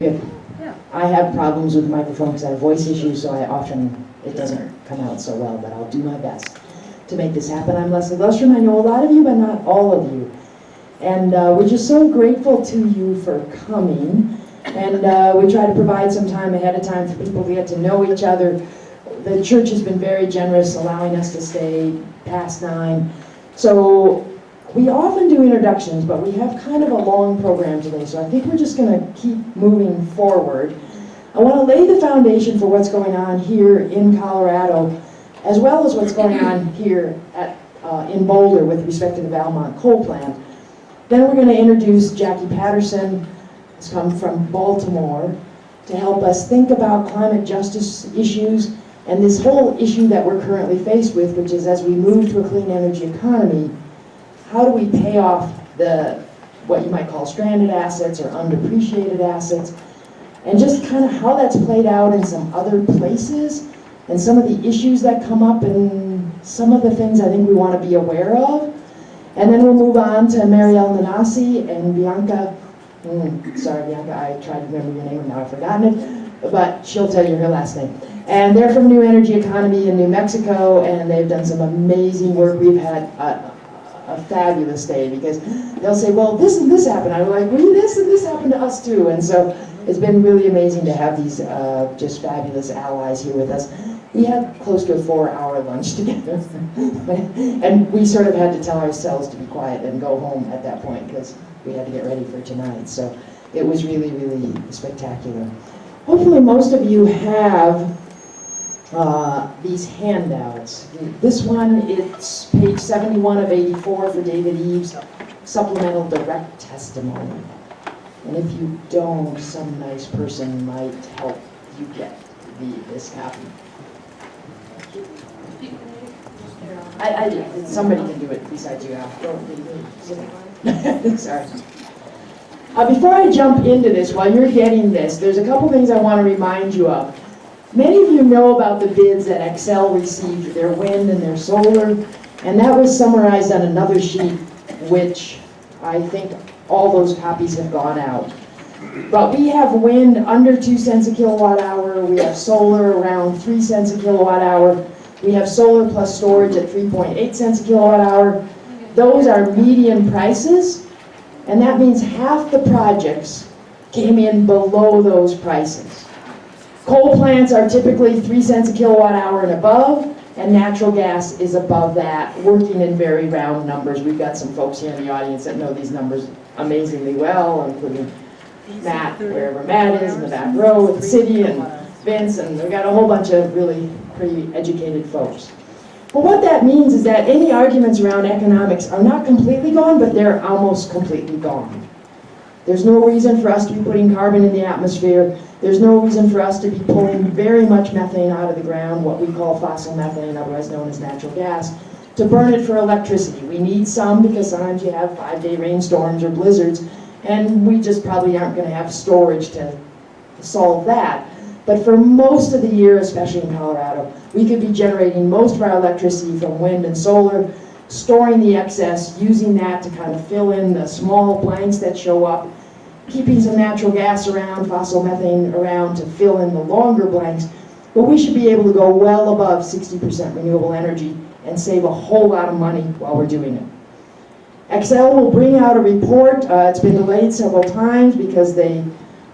Good. Yeah. I have problems with the microphone because I have voice issues, so it doesn't come out so well, but I'll do my best to make this happen. I'm Leslie Glustrom. I know a lot of you, but not all of you. And we're just so grateful to you for coming. And we try to provide some time ahead of time for people to get to know each other. The church has been very generous, allowing us to stay past 9. So we often do introductions, but we have kind of a long program today, so I think we're just going to keep moving forward. I want to lay the foundation for what's going on here in Colorado, as well as what's going on here in Boulder with respect to the Valmont coal plant. Then we're going to introduce Jacqui Patterson, who's come from Baltimore, to help us think about climate justice issues and this whole issue that we're currently faced with, which is as we move to a clean energy economy, how do we pay off what you might call stranded assets or undepreciated assets, and just kind of how that's played out in some other places, and some of the issues that come up, and some of the things I think we want to be aware of. And then we'll move on to Mariel Nanasi and Bianca. Sorry, Bianca, I tried to remember your name and now I've forgotten it, but she'll tell you her last name. And they're from New Energy Economy in New Mexico, and they've done some amazing work. We've had a fabulous day because they'll say, well, this and this happened. I'm like, well, this and this happened to us too. And so it's been really amazing to have these just fabulous allies here with us. We had close to a 4-hour lunch together. And we sort of had to tell ourselves to be quiet and go home at that point because we had to get ready for tonight. So it was really, really spectacular. Hopefully most of you have these handouts. This one, it's page 71 of 84 for David Eves, supplemental direct testimony. And if you don't, some nice person might help you get this copy. I do. Somebody can do it besides you, Al. Sorry. Before I jump into this, while you're getting this, there's a couple things I want to remind you of. Many of you know about the bids that Xcel received, their wind and their solar, and that was summarized on another sheet, which I think all those copies have gone out. But we have wind under 2 cents a kilowatt hour, we have solar around 3 cents a kilowatt hour, we have solar plus storage at 3.8 cents a kilowatt hour. Those are median prices, and that means half the projects came in below those prices. Coal plants are typically 3 cents a kilowatt hour and above, and natural gas is above that, working in very round numbers. We've got some folks here in the audience that know these numbers amazingly well, including Matt, wherever Matt is, in the back row with the city, and Vince, and we've got a whole bunch of really pretty educated folks. But what that means is that any arguments around economics are not completely gone, but they're almost completely gone. There's no reason for us to be putting carbon in the atmosphere. There's no reason for us to be pulling very much methane out of the ground, what we call fossil methane, otherwise known as natural gas, to burn it for electricity. We need some because sometimes you have 5-day rainstorms or blizzards, and we just probably aren't going to have storage to solve that. But for most of the year, especially in Colorado, we could be generating most of our electricity from wind and solar, storing the excess, using that to kind of fill in the small blanks that show up, keeping some natural gas around, fossil methane around to fill in the longer blanks. But we should be able to go well above 60% renewable energy and save a whole lot of money while we're doing it. Xcel will bring out a report. It's been delayed several times because they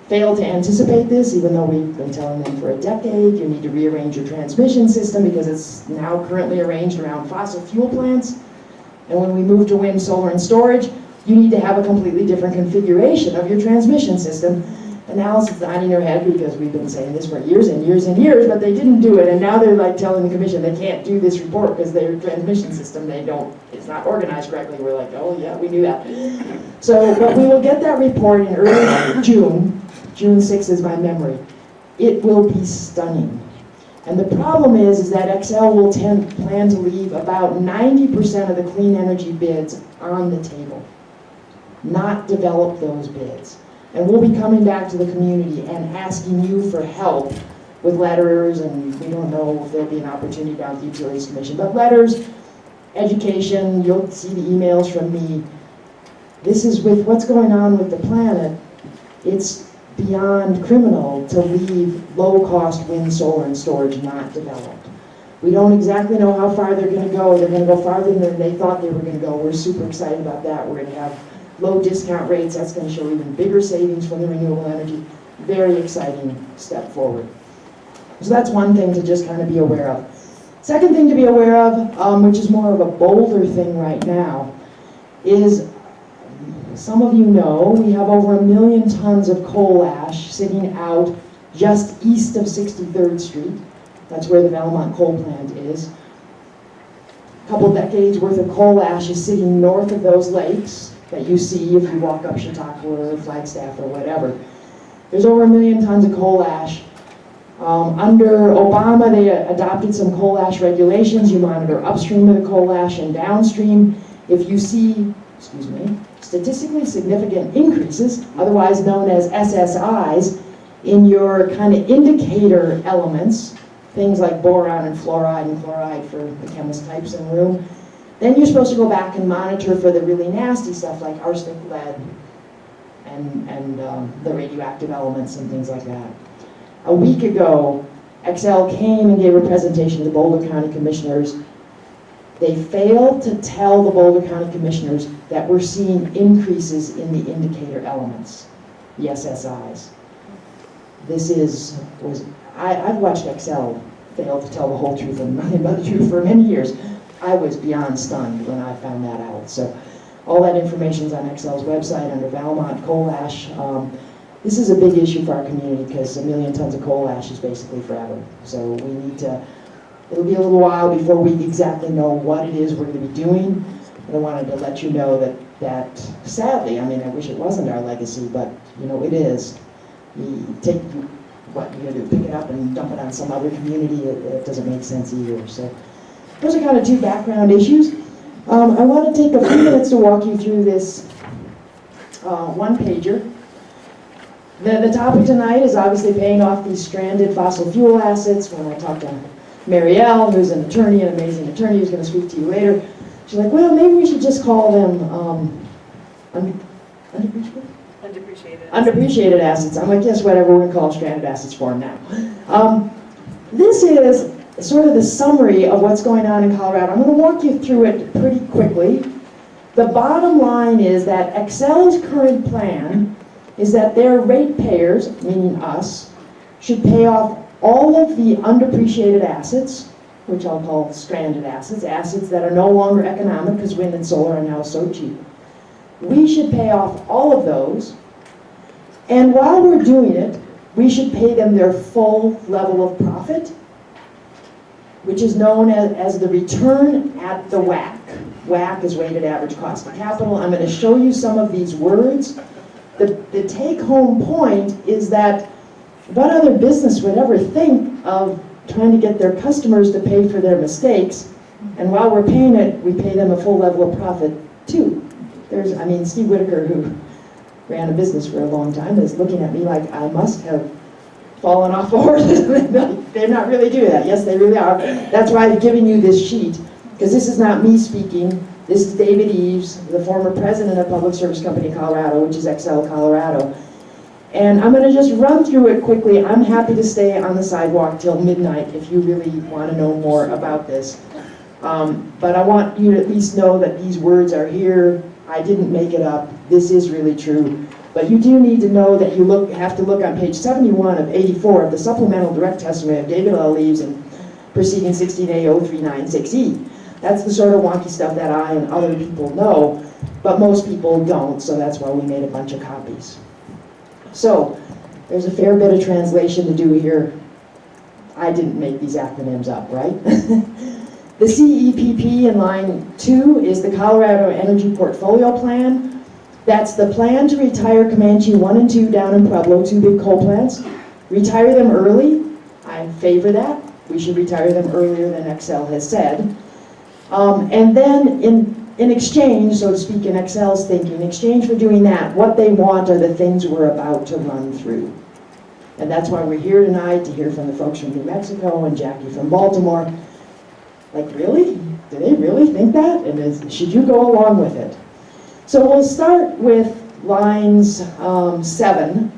failed to anticipate this, even though we've been telling them for a decade, you need to rearrange your transmission system because it's now currently arranged around fossil fuel plants. And when we move to wind, solar, and storage, you need to have a completely different configuration of your transmission system. And Alice is nodding her head because we've been saying this for years and years and years, but they didn't do it. And now they're like telling the commission they can't do this report because their transmission system, it's not organized correctly. We're like, oh yeah, we knew that. So, but we will get that report in early June. June 6th is my memory. It will be stunning. And the problem is that Xcel will plan to leave about 90% of the clean energy bids on the table, not develop those bids. And we'll be coming back to the community and asking you for help with letters, and we don't know if there'll be an opportunity down at the Utilities Commission, but letters, education, you'll see the emails from me. This is with what's going on with the planet. It's beyond criminal to leave low-cost wind, solar, and storage not developed. We don't exactly know how far they're going to go. They're going to go farther than they thought they were going to go. We're super excited about that. We're going to have low discount rates. That's going to show even bigger savings from the renewable energy. Very exciting step forward. So that's one thing to just kind of be aware of. Second thing to be aware of, which is more of a bolder thing right now, is some of you know we have over 1 million tons of coal ash sitting out just east of 63rd Street. That's where the Valmont coal plant is. A couple decades worth of coal ash is sitting north of those lakes that you see if you walk up Chautauqua or Flagstaff or whatever. There's over 1 million tons of coal ash. Under Obama, they adopted some coal ash regulations. You monitor upstream of the coal ash and downstream. If you see, statistically significant increases, otherwise known as SSIs, in your kind of indicator elements, things like boron and chloride for the chemist types in the room, then you're supposed to go back and monitor for the really nasty stuff like arsenic, lead, and the radioactive elements and things like that. A week ago, Xcel came and gave a presentation to the Boulder County Commissioners. They failed to tell the Boulder County Commissioners that we're seeing increases in the indicator elements, the SSIs. I've watched Xcel fail to tell the whole truth and nothing but the truth for many years. I was beyond stunned when I found that out. So all that information is on Xcel's website under Valmont coal ash. This is a big issue for our community because 1 million tons of coal ash is basically forever. So we need to, it'll be a little while before we exactly know what it is we're going to be doing. But I wanted to let you know that sadly, I mean, I wish it wasn't our legacy, but you know, it is. You take what you're going to do, pick it up and dump it on some other community, it doesn't make sense either. So those are kind of two background issues. I want to take a few minutes to walk you through this one-pager. The topic tonight is obviously paying off these stranded fossil fuel assets. When I talked to Mariel, who's an attorney, an amazing attorney, who's going to speak to you later, she's like, well, maybe we should just call them undepreciated assets. I'm like, yes, whatever, we're going to call them stranded assets for them now. This is sort of the summary of what's going on in Colorado. I'm going to walk you through it pretty quickly. The bottom line is that Xcel's current plan is that their ratepayers, meaning us, should pay off all of the undepreciated assets, which I'll call stranded assets, assets that are no longer economic because wind and solar are now so cheap. We should pay off all of those, and while we're doing it, we should pay them their full level of profit, which is known as the return at the WACC. WACC is weighted average cost of capital. I'm going to show you some of these words. The take-home point is that what other business would ever think of trying to get their customers to pay for their mistakes, and while we're paying it, we pay them a full level of profit too. Steve Whitaker, who ran a business for a long time, is looking at me like I must have fallen off a horse. They're not really doing that. Yes, they really are. That's why I've given you this sheet, because this is not me speaking. This is David Eves, the former president of Public Service Company Colorado, which is Xcel Colorado. And I'm going to just run through it quickly. I'm happy to stay on the sidewalk till midnight if you really want to know more about this. But I want you to at least know that these words are here. I didn't make it up. This is really true. But you do need to know that you have to look on page 71 of 84 of the supplemental direct testimony of David L. Eves and proceeding 16A0396E. That's the sort of wonky stuff that I and other people know, but most people don't, so that's why we made a bunch of copies. So, there's a fair bit of translation to do here. I didn't make these acronyms up, right? The CEPP in line 2 is the Colorado Energy Portfolio Plan. That's the plan to retire Comanche 1 and 2 down in Pueblo, 2 big coal plants. Retire them early. I favor that. We should retire them earlier than Xcel has said. And then in exchange, so to speak, in Xcel's thinking, in exchange for doing that, what they want are the things we're about to run through. And that's why we're here tonight, to hear from the folks from New Mexico and Jacqui from Baltimore. Like, really? Do they really think that? And should you go along with it? So we'll start with lines 7.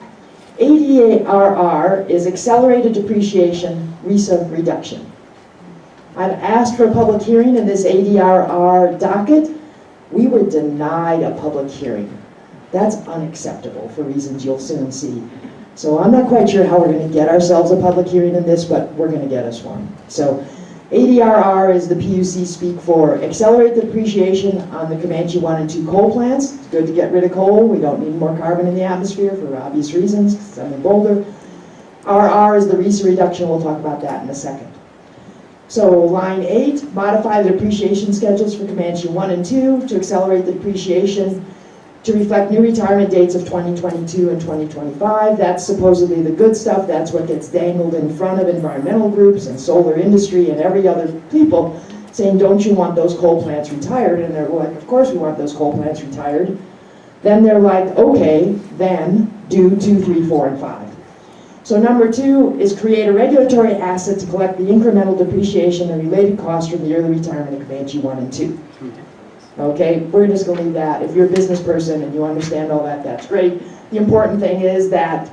ADRR is accelerated depreciation RESA reduction. I've asked for a public hearing in this ADRR docket. We were denied a public hearing. That's unacceptable for reasons you'll soon see. So I'm not quite sure how we're going to get ourselves a public hearing in this, but we're going to get us one. So ADRR is the PUC speak for accelerated depreciation on the Comanche 1 and 2 coal plants. It's good to get rid of coal. We don't need more carbon in the atmosphere for obvious reasons, because I'm in Boulder. RR is the RESA reduction. We'll talk about that in a second. So line 8, modify the depreciation schedules for Comanche 1 and 2 to accelerate the depreciation to reflect new retirement dates of 2022 and 2025. That's supposedly the good stuff. That's what gets dangled in front of environmental groups and solar industry and every other people saying, don't you want those coal plants retired? And they're like, of course we want those coal plants retired. Then they're like, okay, then do 2, 3, 4, and 5. So number 2 is create a regulatory asset to collect the incremental depreciation and related costs from the early retirement of Comanche 1 and 2. Okay, we're just going to leave that. If you're a business person and you understand all that, that's great. The important thing is that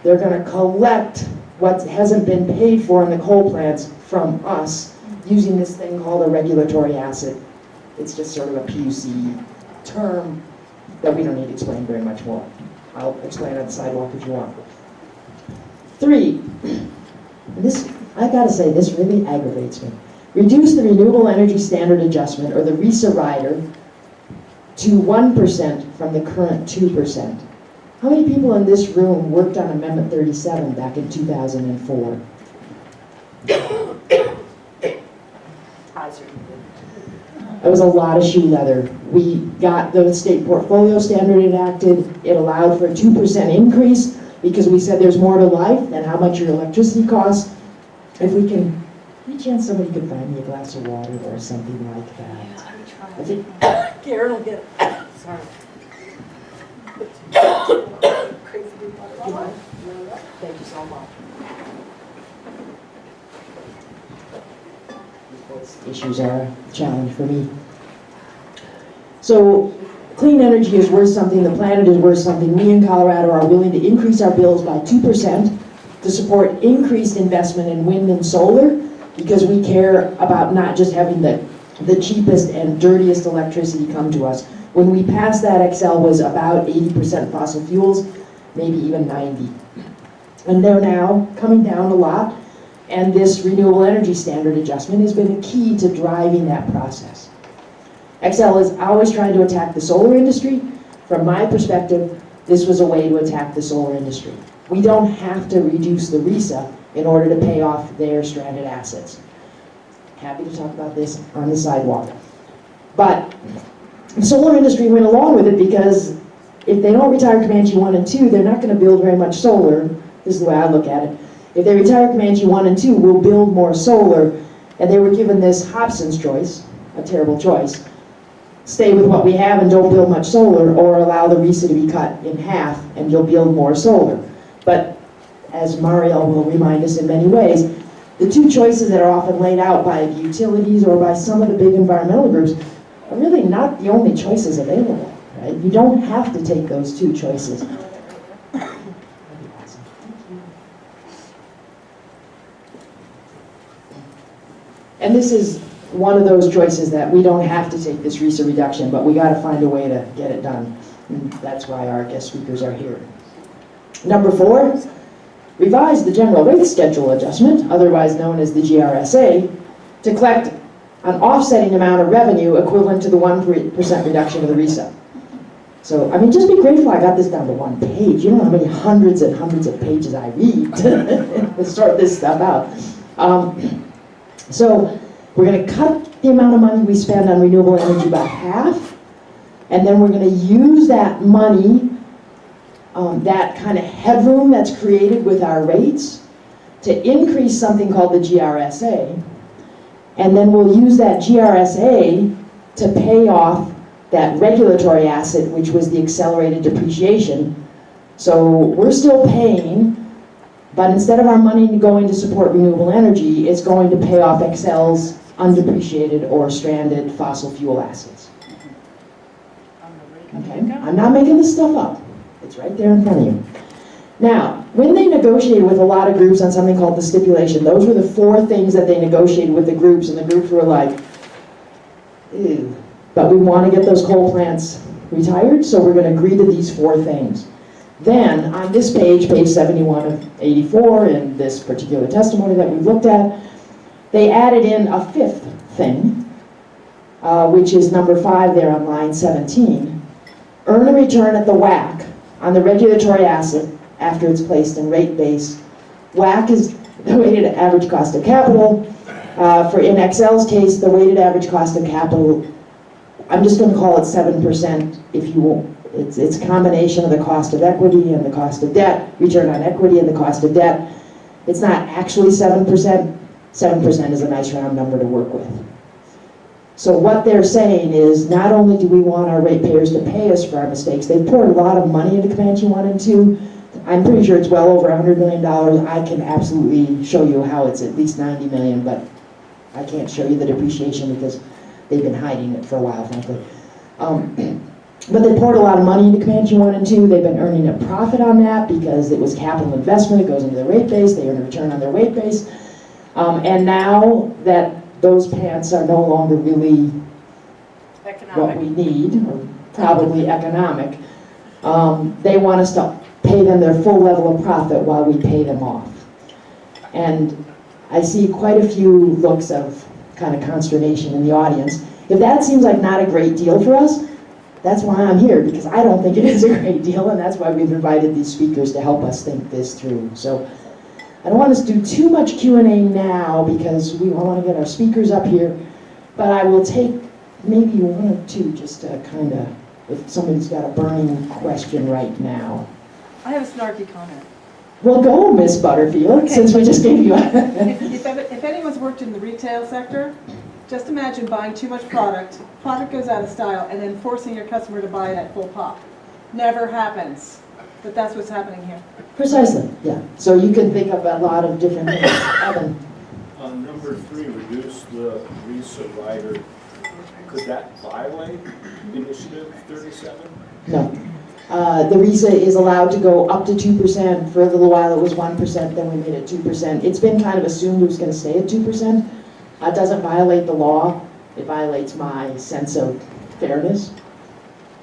they're going to collect what hasn't been paid for in the coal plants from us using this thing called a regulatory asset. It's just sort of a PUC term that we don't need to explain very much more. I'll explain it on the sidewalk if you want. 3, this, I gotta say, this really aggravates me. Reduce the Renewable Energy Standard Adjustment, or the RESA rider, to 1% from the current 2%. How many people in this room worked on Amendment 37 back in 2004? It was a lot of shoe leather. We got the state portfolio standard enacted. It allowed for a 2% increase because we said there's more to life than how much your electricity costs. If we can, any chance somebody could find me a glass of water or something like that? I think Karen will get it. Sorry. Thank you so much. Issues are a challenge for me. So clean energy is worth something, the planet is worth something. We in Colorado are willing to increase our bills by 2% to support increased investment in wind and solar because we care about not just having the cheapest and dirtiest electricity come to us. When we passed that, Xcel was about 80% fossil fuels, maybe even 90. And they're now coming down a lot. And this renewable energy standard adjustment has been a key to driving that process. Xcel is always trying to attack the solar industry. From my perspective, this was a way to attack the solar industry. We don't have to reduce the RESA in order to pay off their stranded assets. Happy to talk about this on the sidewalk. But the solar industry went along with it because if they don't retire Comanche 1 and 2, they're not going to build very much solar. This is the way I look at it. If they retire Comanche 1 and 2, we'll build more solar. And they were given this Hobson's choice, a terrible choice. Stay with what we have and don't build much solar, or allow the RESA to be cut in half and you'll build more solar. But as Mariel will remind us in many ways, the two choices that are often laid out by the utilities or by some of the big environmental groups are really not the only choices available, right? You don't have to take those two choices. And this is one of those choices that we don't have to take this RESA reduction, but we got to find a way to get it done. And that's why our guest speakers are here. Number 4, revise the general rate schedule adjustment, otherwise known as the GRSA, to collect an offsetting amount of revenue equivalent to the 1% reduction of the RESA. So, I mean, just be grateful I got this down to one page. You know how many hundreds and hundreds of pages I read to sort this stuff out. So we're going to cut the amount of money we spend on renewable energy by half, and then we're going to use that money, that kind of headroom that's created with our rates, to increase something called the GRSA, and then we'll use that GRSA to pay off that regulatory asset, which was the accelerated depreciation. So we're still paying, but instead of our money going to support renewable energy, it's going to pay off Xcel's undepreciated or stranded fossil fuel assets. Okay? I'm not making this stuff up. It's right there in front of you. Now, when they negotiated with a lot of groups on something called the stipulation, those were the 4 things that they negotiated with the groups, and the groups were like, ew, but we want to get those coal plants retired, so we're going to agree to these 4 things. Then, on this page, page 71 of 84, in this particular testimony that we've looked at, they added in a 5th thing, which is number 5 there on line 17. Earn a return at the WACC on the regulatory asset after it's placed in rate base. WACC is the weighted average cost of capital. For in Excel's case, the weighted average cost of capital, I'm just going to call it 7% if you won't. It's a combination of the cost of equity and the cost of debt, return on equity and the cost of debt. It's not actually 7%. 7% is a nice round number to work with. So what they're saying is, not only do we want our ratepayers to pay us for our mistakes, they've poured a lot of money into Comanche 1 and 2. I'm pretty sure it's well over $100 million. I can absolutely show you how it's at least 90 million, but I can't show you the depreciation because they've been hiding it for a while, frankly. But they poured a lot of money into Comanche 1 and 2. They've been earning a profit on that because it was capital investment. It goes into the rate base. They earn a return on their rate base. And now that those pants are no longer really what we need, or probably economic, they want us to pay them their full level of profit while we pay them off. And I see quite a few looks of kind of consternation in the audience. If that seems like not a great deal for us, that's why I'm here, because I don't think it is a great deal, and that's why we've invited these speakers to help us think this through. So I don't want us to do too much Q&A now because we want to get our speakers up here, but I will take maybe 1 or 2 just to kind of, if somebody's got a burning question right now. I have a snarky comment. Well, go, Miss Butterfield, Okay. since we just gave you a... If anyone's worked in the retail sector, just imagine buying too much product goes out of style, and then forcing your customer to buy it at full pop. Never happens, but that's what's happening here. Precisely, yeah. So you can think of a lot of different things. Evan. On number 3, reduce the RISA rider. Could that violate Initiative 37? No. The RISA is allowed to go up to 2%. For a little while it was 1%, then we made it 2%. It's been kind of assumed it was going to stay at 2%. It doesn't violate the law. It violates my sense of fairness.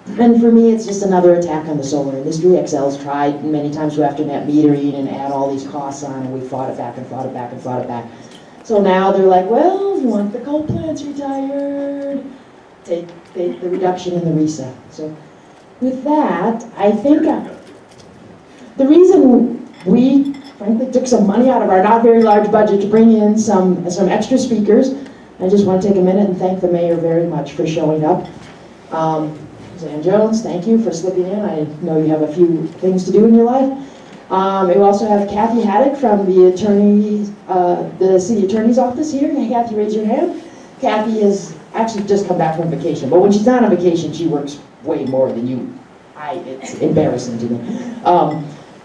And for me, it's just another attack on the solar industry. Excel's tried many times to go after net metering and add all these costs on, and we fought it back and fought it back and fought it back. So now they're like, well, you want the coal plants retired, take the reduction in the RISA. So with that, I think the reason we frankly took some money out of our not very large budget to bring in some extra speakers, I just want to take a minute and thank the mayor very much for showing up. Suzanne Jones, thank you for slipping in. I know you have a few things to do in your life. We also have Kathy Haddock from the city attorney's office here. Hey, Kathy, raise your hand. Kathy has actually just come back from vacation, but when she's not on vacation, she works way more than you. It's embarrassing to me.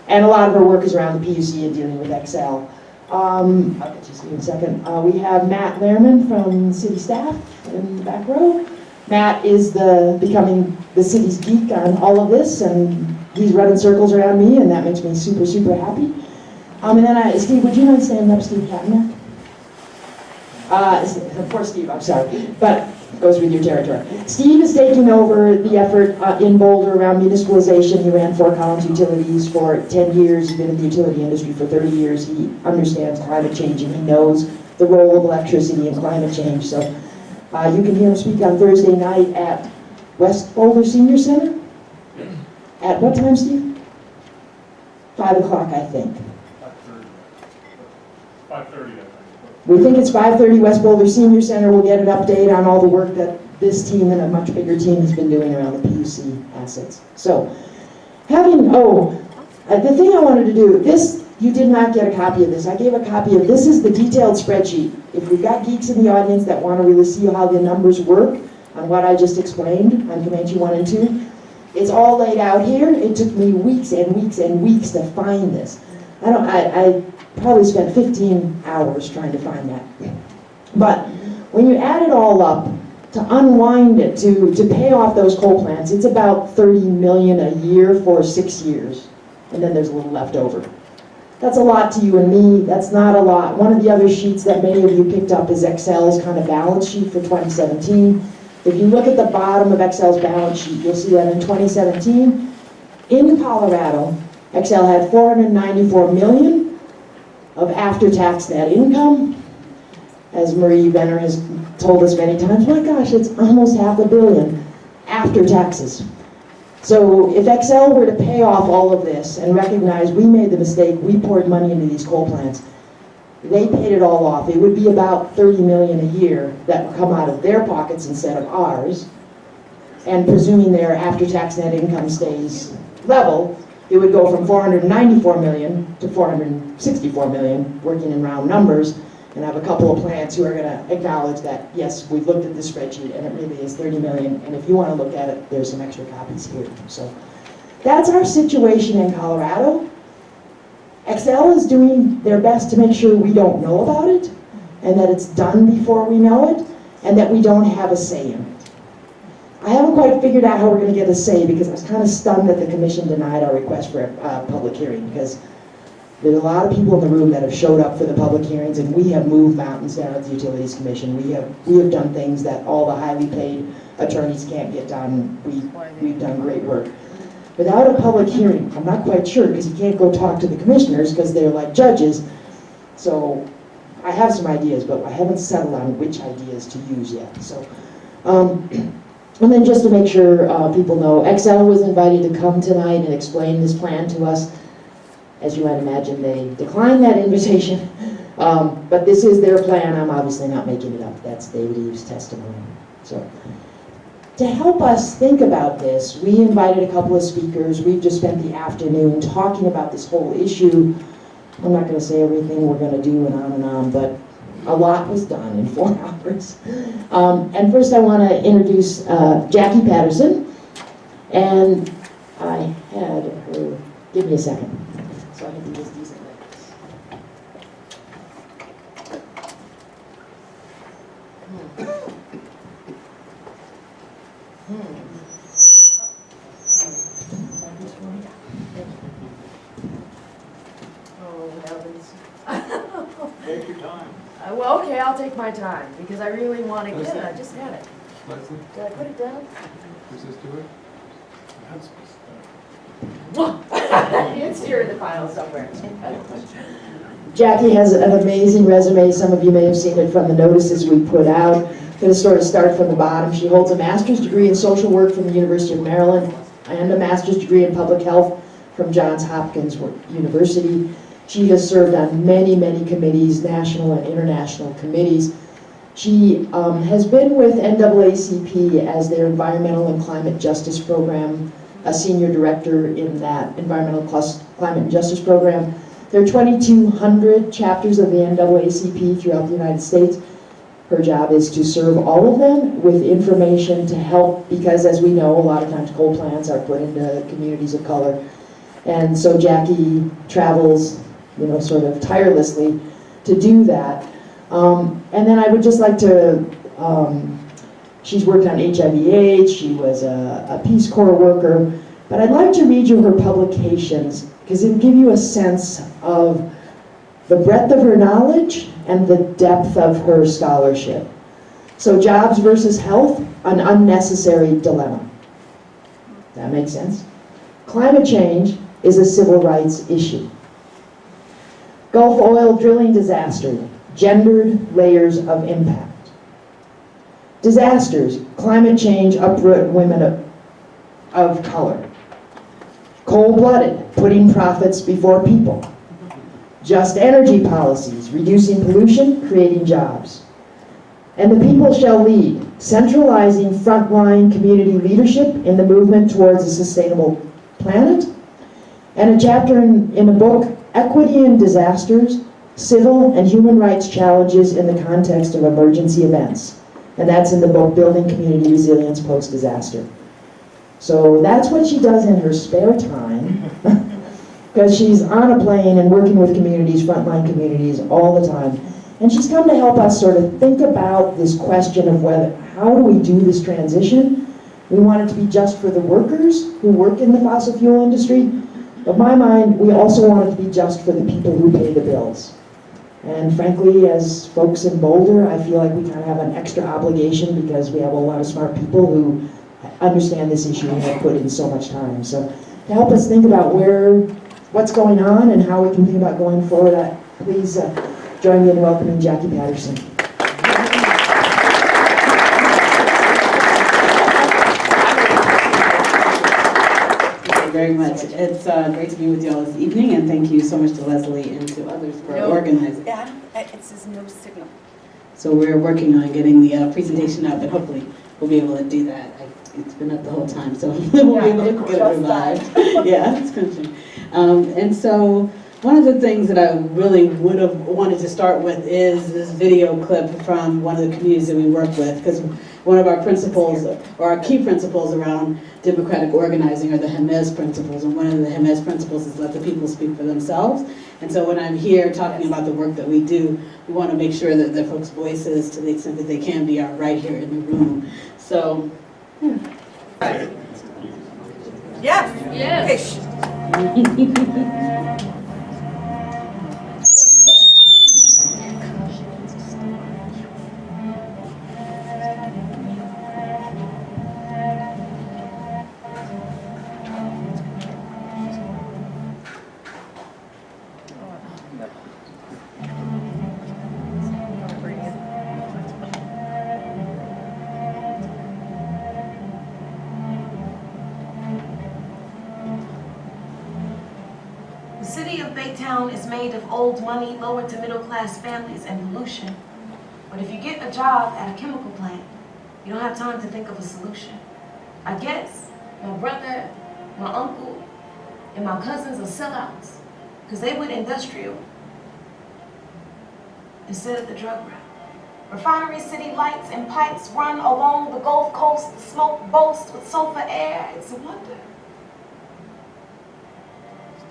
And a lot of her work is around the PUC and dealing with Excel. I'll get you in a second. We have Matt Lehrman from city staff in the back row. Matt is becoming the city's geek on all of this, and he's running circles around me, and that makes me super, super happy. And then Steve, would you mind standing up, Steve Katner? Poor Steve, I'm sorry, but it goes with your territory. Steve is taking over the effort in Boulder around municipalization. He ran Fort Collins Utilities for 10 years. He's been in the utility industry for 30 years. He understands climate change, and he knows the role of electricity in climate change. So you can hear him speak on Thursday night at West Boulder Senior Center. At what time, Steve? 5 o'clock, I think. 5:30, I think. We think it's 5:30, West Boulder Senior Center. We'll get an update on all the work that this team and a much bigger team has been doing around the PUC assets. So, the thing I wanted to do, this, you did not get a copy of this. I gave a copy of, this is the detailed spreadsheet. If we've got geeks in the audience that want to really see how the numbers work on what I just explained on Comanche 1 and 2, it's all laid out here. It took me weeks and weeks and weeks to find this. I probably spent 15 hours trying to find that. But when you add it all up, to unwind it, to pay off those coal plants, it's about $30 million a year for 6 years. and then there's a little left over. That's a lot to you and me, that's not a lot. One of the other sheets that many of you picked up is Excel's kind of balance sheet for 2017. If you look at the bottom of Excel's balance sheet, you'll see that in 2017, in Colorado, Excel had $494 million of after-tax net income. As Marie Benner has told us many times, my gosh, it's almost $500 million after taxes. So if Excel were to pay off all of this and recognize we made the mistake, we poured money into these coal plants, they paid it all off. It would be about $30 million a year that would come out of their pockets instead of ours. And presuming their after-tax net income stays level, it would go from $494 million to $464 million, working in round numbers. And I have a couple of plants who are going to acknowledge that, yes, we've looked at the spreadsheet and it really is 30 million. And if you want to look at it, there's some extra copies here. So that's our situation in Colorado. Excel is doing their best to make sure we don't know about it and that it's done before we know it and that we don't have a say in it. I haven't quite figured out how we're going to get a say because I was kind of stunned that the commission denied our request for a public hearing because there's a lot of people in the room that have showed up for the public hearings, and we have moved mountains down at the Utilities Commission. We have done things that all the highly paid attorneys can't get done. We've done great work. Without a public hearing, I'm not quite sure, because you can't go talk to the commissioners because they're like judges. So I have some ideas, but I haven't settled on which ideas to use yet. So, and then just to make sure people know, Excel was invited to come tonight and explain this plan to us. As you might imagine, they declined that invitation, but this is their plan. I'm obviously not making it up. That's David Eves' testimony. So, to help us think about this, we invited a couple of speakers. We've just spent the afternoon talking about this whole issue. I'm not going to say everything we're going to do and on, but a lot was done in 4 hours. And first I want to introduce Jacqui Patterson, and I had her, give me a second. So I can do this decently. Oh, heavens. Take your time. Well, okay, I'll take my time, because I really want to get it. I just had it. Leslie, Did I put it down? does this do it? It's here in the file somewhere. Jacqui has an amazing resume. Some of you may have seen it from the notices we put out. I'm going to sort of start from the bottom. She holds a master's degree in social work from the University of Maryland and a master's degree in public health from Johns Hopkins University. She has served on many, many committees, national and international committees. She has been with NAACP as their Environmental and Climate Justice Program, a senior director in that Environmental Climate and Justice Program. There are 2,200 chapters of the NAACP throughout the United States. Her job is to serve all of them with information to help, because as we know, a lot of times coal plants are put into communities of color. And so Jacqui travels, sort of tirelessly to do that. And then I would just like to, she's worked on HIV/AIDS, she was a Peace Corps worker, but I'd like to read you her publications because it'll give you a sense of the breadth of her knowledge and the depth of her scholarship. So Jobs versus Health, an unnecessary dilemma. That makes sense? Climate change is a civil rights issue. Gulf oil drilling disaster, gendered layers of impact. Disasters, climate change uproot women of color. Cold-blooded, putting profits before people. Just energy policies, reducing pollution, creating jobs. And the people shall lead, centralizing frontline community leadership in the movement towards a sustainable planet. And a chapter in a book, Equity in Disasters, Civil and Human Rights Challenges in the Context of Emergency Events. And that's in the book, Building Community Resilience Post-Disaster. So that's what she does in her spare time, because she's on a plane and working with communities, frontline communities, all the time. And she's come to help us sort of think about this question of how do we do this transition? We want it to be just for the workers who work in the fossil fuel industry, But in my mind, we also want it to be just for the people who pay the bills. And frankly, as folks in Boulder, I feel like we kind of have an extra obligation because we have a lot of smart people who understand this issue and have put in so much time. So to help us think about what's going on and how we can think about going forward, please join me in welcoming Jacqui Patterson. Very much. It's great to be with you all this evening, and thank you so much to Leslie and to others for organizing. Yeah, it says no signal. So we're working on getting the presentation up, and hopefully we'll be able to do that. It's been up the whole time, so we'll be able to get it revived. Yeah, it's crunching. And so one of the things that I really would have wanted to start with is this video clip from one of the communities that we work with, because one of our principles, or our key principles around democratic organizing, are the Jemez principles, and one of the Jemez principles is let the people speak for themselves. And so when I'm here talking about the work that we do, we want to make sure that the folks' voices, to the extent that they can be, are right here in the room. So, Yes. The city of Baytown is made of old money, lower to middle class families, and pollution. But if you get a job at a chemical plant, you don't have time to think of a solution. I guess my brother, my uncle, and my cousins are sellouts because they went industrial instead of the drug route. Refinery city lights and pipes run along the Gulf Coast. The smoke boasts with sulfur air. It's a wonder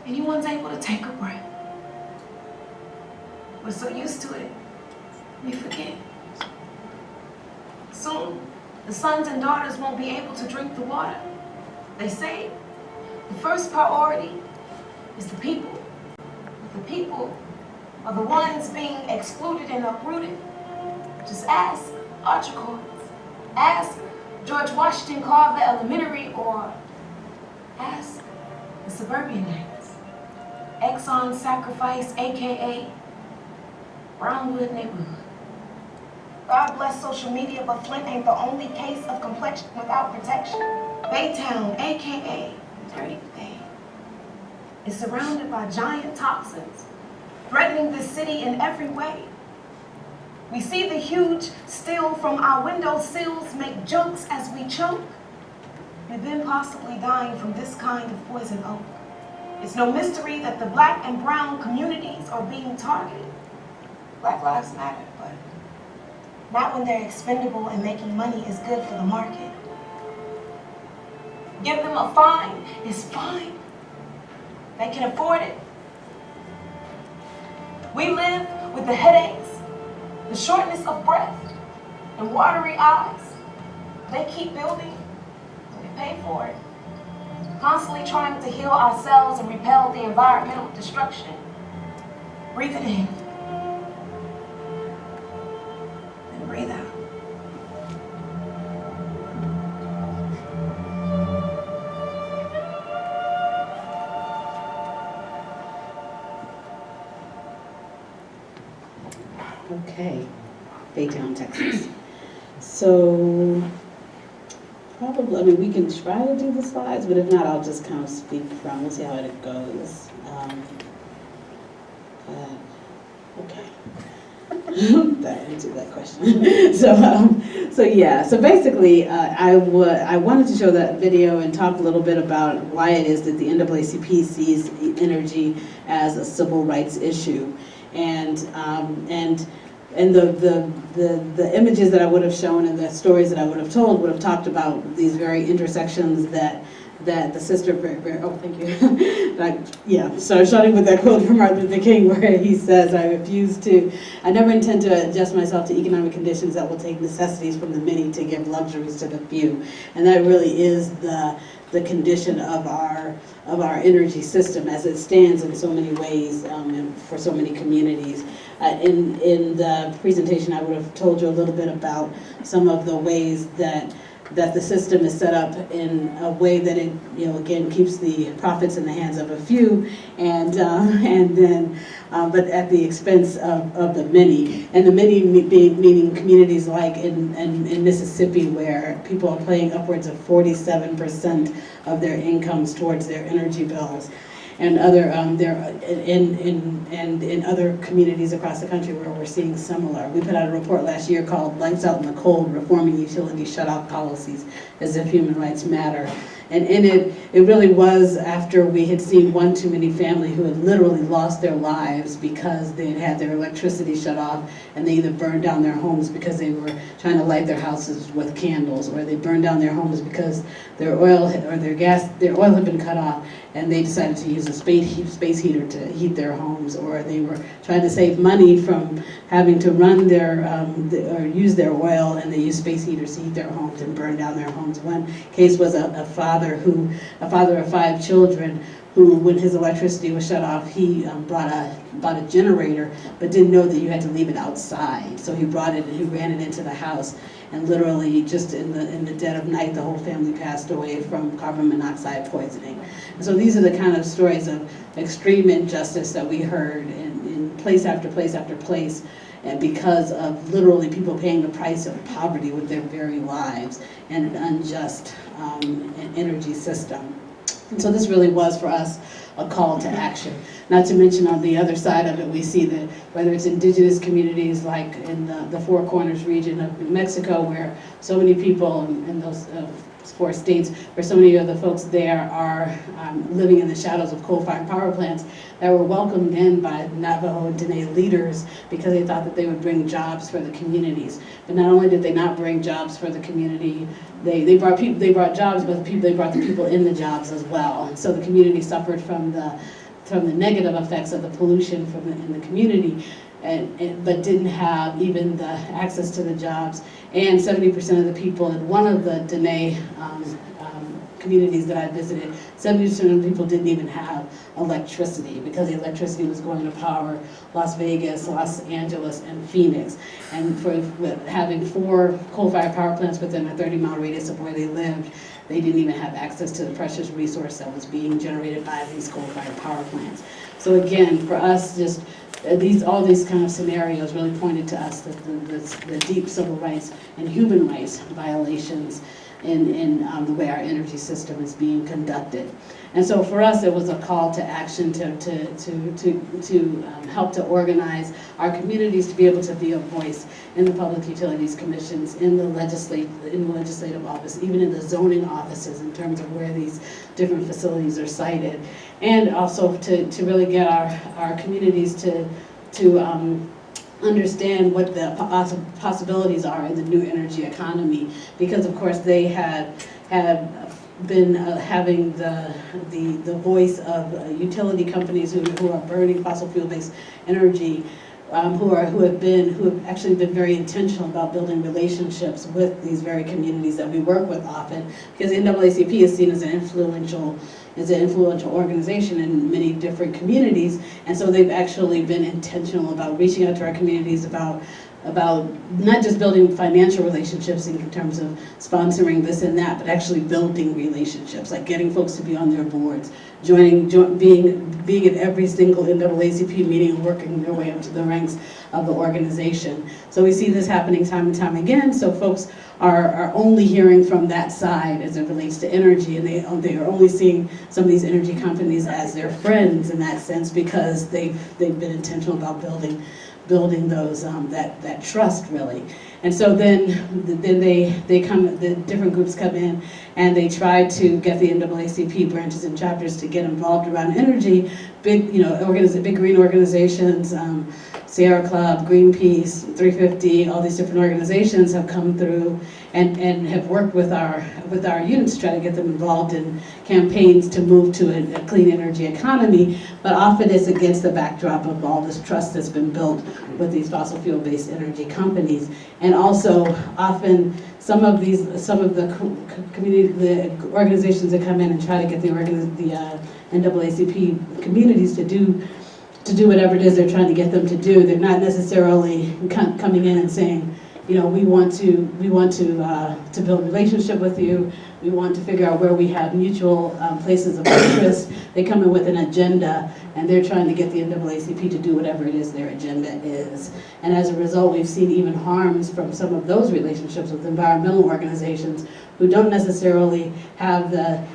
anyone's able to take a breath. We're so used to it, we forget. Soon, the sons and daughters won't be able to drink the water. They say the first priority is the people. The people are the ones being excluded and uprooted. Just ask Archicords, ask George Washington Carver Elementary, or ask the suburban gangs. Exxon Sacrifice, AKA Brownwood Neighborhood. God bless social media, but Flint ain't the only case of complexion without protection. Baytown, AKA Dirty Bay, is surrounded by giant toxins, threatening the city in every way. We see the huge still from our window sills, make jokes as we choke. We've been possibly dying from this kind of poison oak. It's no mystery that the black and brown communities are being targeted. Black lives matter, but not when they're expendable and making money is good for the market. Give them a fine, it's fine. They can afford it. We live with the headaches, the shortness of breath, and watery eyes. They keep building, and we pay for it. Constantly trying to heal ourselves and repel the environmental destruction. Breathe it in. And breathe out. okay, Baytown, Texas. So, probably, I mean, we can try to do the slides, but if not, I'll just kind of speak from, we'll see how it goes. Okay. That answered that question. So basically, I wanted to show that video and talk a little bit about why it is that the NAACP sees energy as a civil rights issue, and the images that I would have shown and the stories that I would have told would have talked about these very intersections that the sister, oh, thank you. So starting with that quote from Martin Luther King where he says, I never intend to adjust myself to economic conditions that will take necessities from the many to give luxuries to the few. And that really is the the condition of our energy system as it stands in so many ways and for so many communities. In the presentation, I would have told you a little bit about some of the ways that the system is set up in a way that it, again, keeps the profits in the hands of a few, and then, but at the expense of the many. And the many meaning communities like in Mississippi, where people are paying upwards of 47% of their incomes towards their energy bills. And other in other communities across the country where we're seeing similar. We put out a report last year called Lights Out in the Cold, Reforming Utility Shutoff Policies as if Human Rights Matter. And in it really was after we had seen one too many family who had literally lost their lives because they had had their electricity shut off, and they either burned down their homes because they were trying to light their houses with candles, or they burned down their homes because their oil had been cut off, and they decided to use a space heater to heat their homes, or they were trying to save money from having to run or use their oil, and they used space heaters to heat their homes and burn down their homes. One case was a father of 5 children who, when his electricity was shut off, he bought a generator, but didn't know that you had to leave it outside. So he brought it and he ran it into the house, and literally just in the dead of night, the whole family passed away from carbon monoxide poisoning. And so these are the kind of stories of extreme injustice that we heard in place after place after place, and because of literally people paying the price of poverty with their very lives and an unjust energy system. And so this really was for us a call to action. Not to mention on the other side of it, we see that whether it's indigenous communities like in the Four Corners region of New Mexico, where so many people in those 4 states, where so many of the folks there are living in the shadows of coal-fired power plants, that were welcomed in by Navajo and Dene leaders because they thought that they would bring jobs for the communities. But not only did they not bring jobs for the community, they brought jobs, but they brought the people in the jobs as well. And so the community suffered from the negative effects of the pollution in the community, but didn't have even the access to the jobs. And 70% of the people in one of the Dene communities that I visited, 70% of the people didn't even have electricity because the electricity was going to power Las Vegas, Los Angeles, and Phoenix. And with having 4 coal-fired power plants within a 30-mile radius of where they lived, they didn't even have access to the precious resource that was being generated by these coal-fired power plants. So again, for us, just all these kind of scenarios really pointed to us that the deep civil rights and human rights violations in the way our energy system is being conducted. And so for us, it was a call to action to help to organize our communities to be able to be a voice in the Public Utilities Commissions, in the legislative office, even in the zoning offices in terms of where these different facilities are sited, and also to really get our communities to understand what the possibilities are in the new energy economy, because of course they had been having the voice of utility companies who are burning fossil fuel-based energy, who have actually been very intentional about building relationships with these very communities that we work with often, because the NAACP is seen as an influential organization in many different communities, and so they've actually been intentional about reaching out to our communities about not just building financial relationships in terms of sponsoring this and that, but actually building relationships, like getting folks to be on their boards, being at every single NAACP meeting and working their way up to the ranks of the organization. So we see this happening time and time again, so folks are only hearing from that side as it relates to energy, and they are only seeing some of these energy companies as their friends in that sense, because they've been intentional about building those that trust, really. And so then the different groups come in and they try to get the NAACP branches and chapters to get involved around energy. Big green organizations, Sierra Club, Greenpeace, 350, all these different organizations have come through and have worked with our units to try to get them involved in campaigns to move to a clean energy economy, but often it's against the backdrop of all this trust that's been built with these fossil fuel-based energy companies. And also often some of the organizations that come in and try to get the NAACP communities to do whatever it is they're trying to get them to do. They're not necessarily coming in and saying, you know, we want to build a relationship with you. We want to figure out where we have mutual places of interest. They come in with an agenda, and they're trying to get the NAACP to do whatever it is their agenda is. And as a result, we've seen even harms from some of those relationships with environmental organizations who don't necessarily have the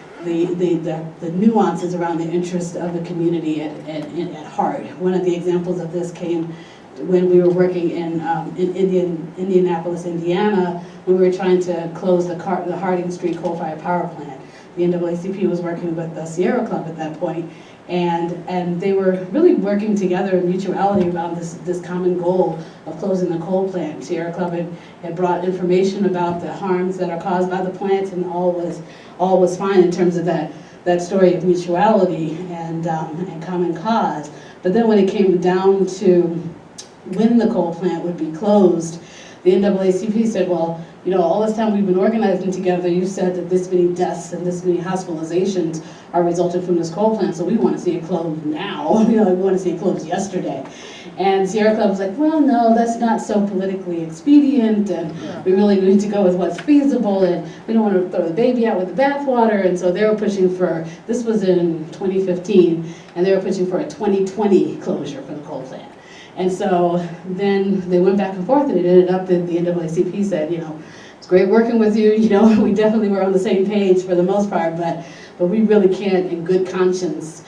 nuances around the interest of the community at heart. One of the examples of this came when we were working in Indianapolis, Indiana, when we were trying to close the Harding Street coal-fired power plant. The NAACP was working with the Sierra Club at that point, and they were really working together in mutuality around this common goal of closing the coal plant. Sierra Club had brought information about the harms that are caused by the plant, and all was fine in terms of that story of mutuality and common cause. But then when it came down to when the coal plant would be closed, the NAACP said, well, you know, all this time we've been organizing together, you said that this many deaths and this many hospitalizations are resulted from this coal plant, so we want to see it closed now. You know, we want to see it closed yesterday. And Sierra Club was like, well, no, that's not so politically expedient, and we really need to go with what's feasible, and we don't want to throw the baby out with the bathwater. And so they were pushing for, this was in 2015, and they were pushing for a 2020 closure for the coal plant. And so then they went back and forth, and it ended up that the NAACP said, you know, it's great working with you, you know, we definitely were on the same page for the most part, but we really can't in good conscience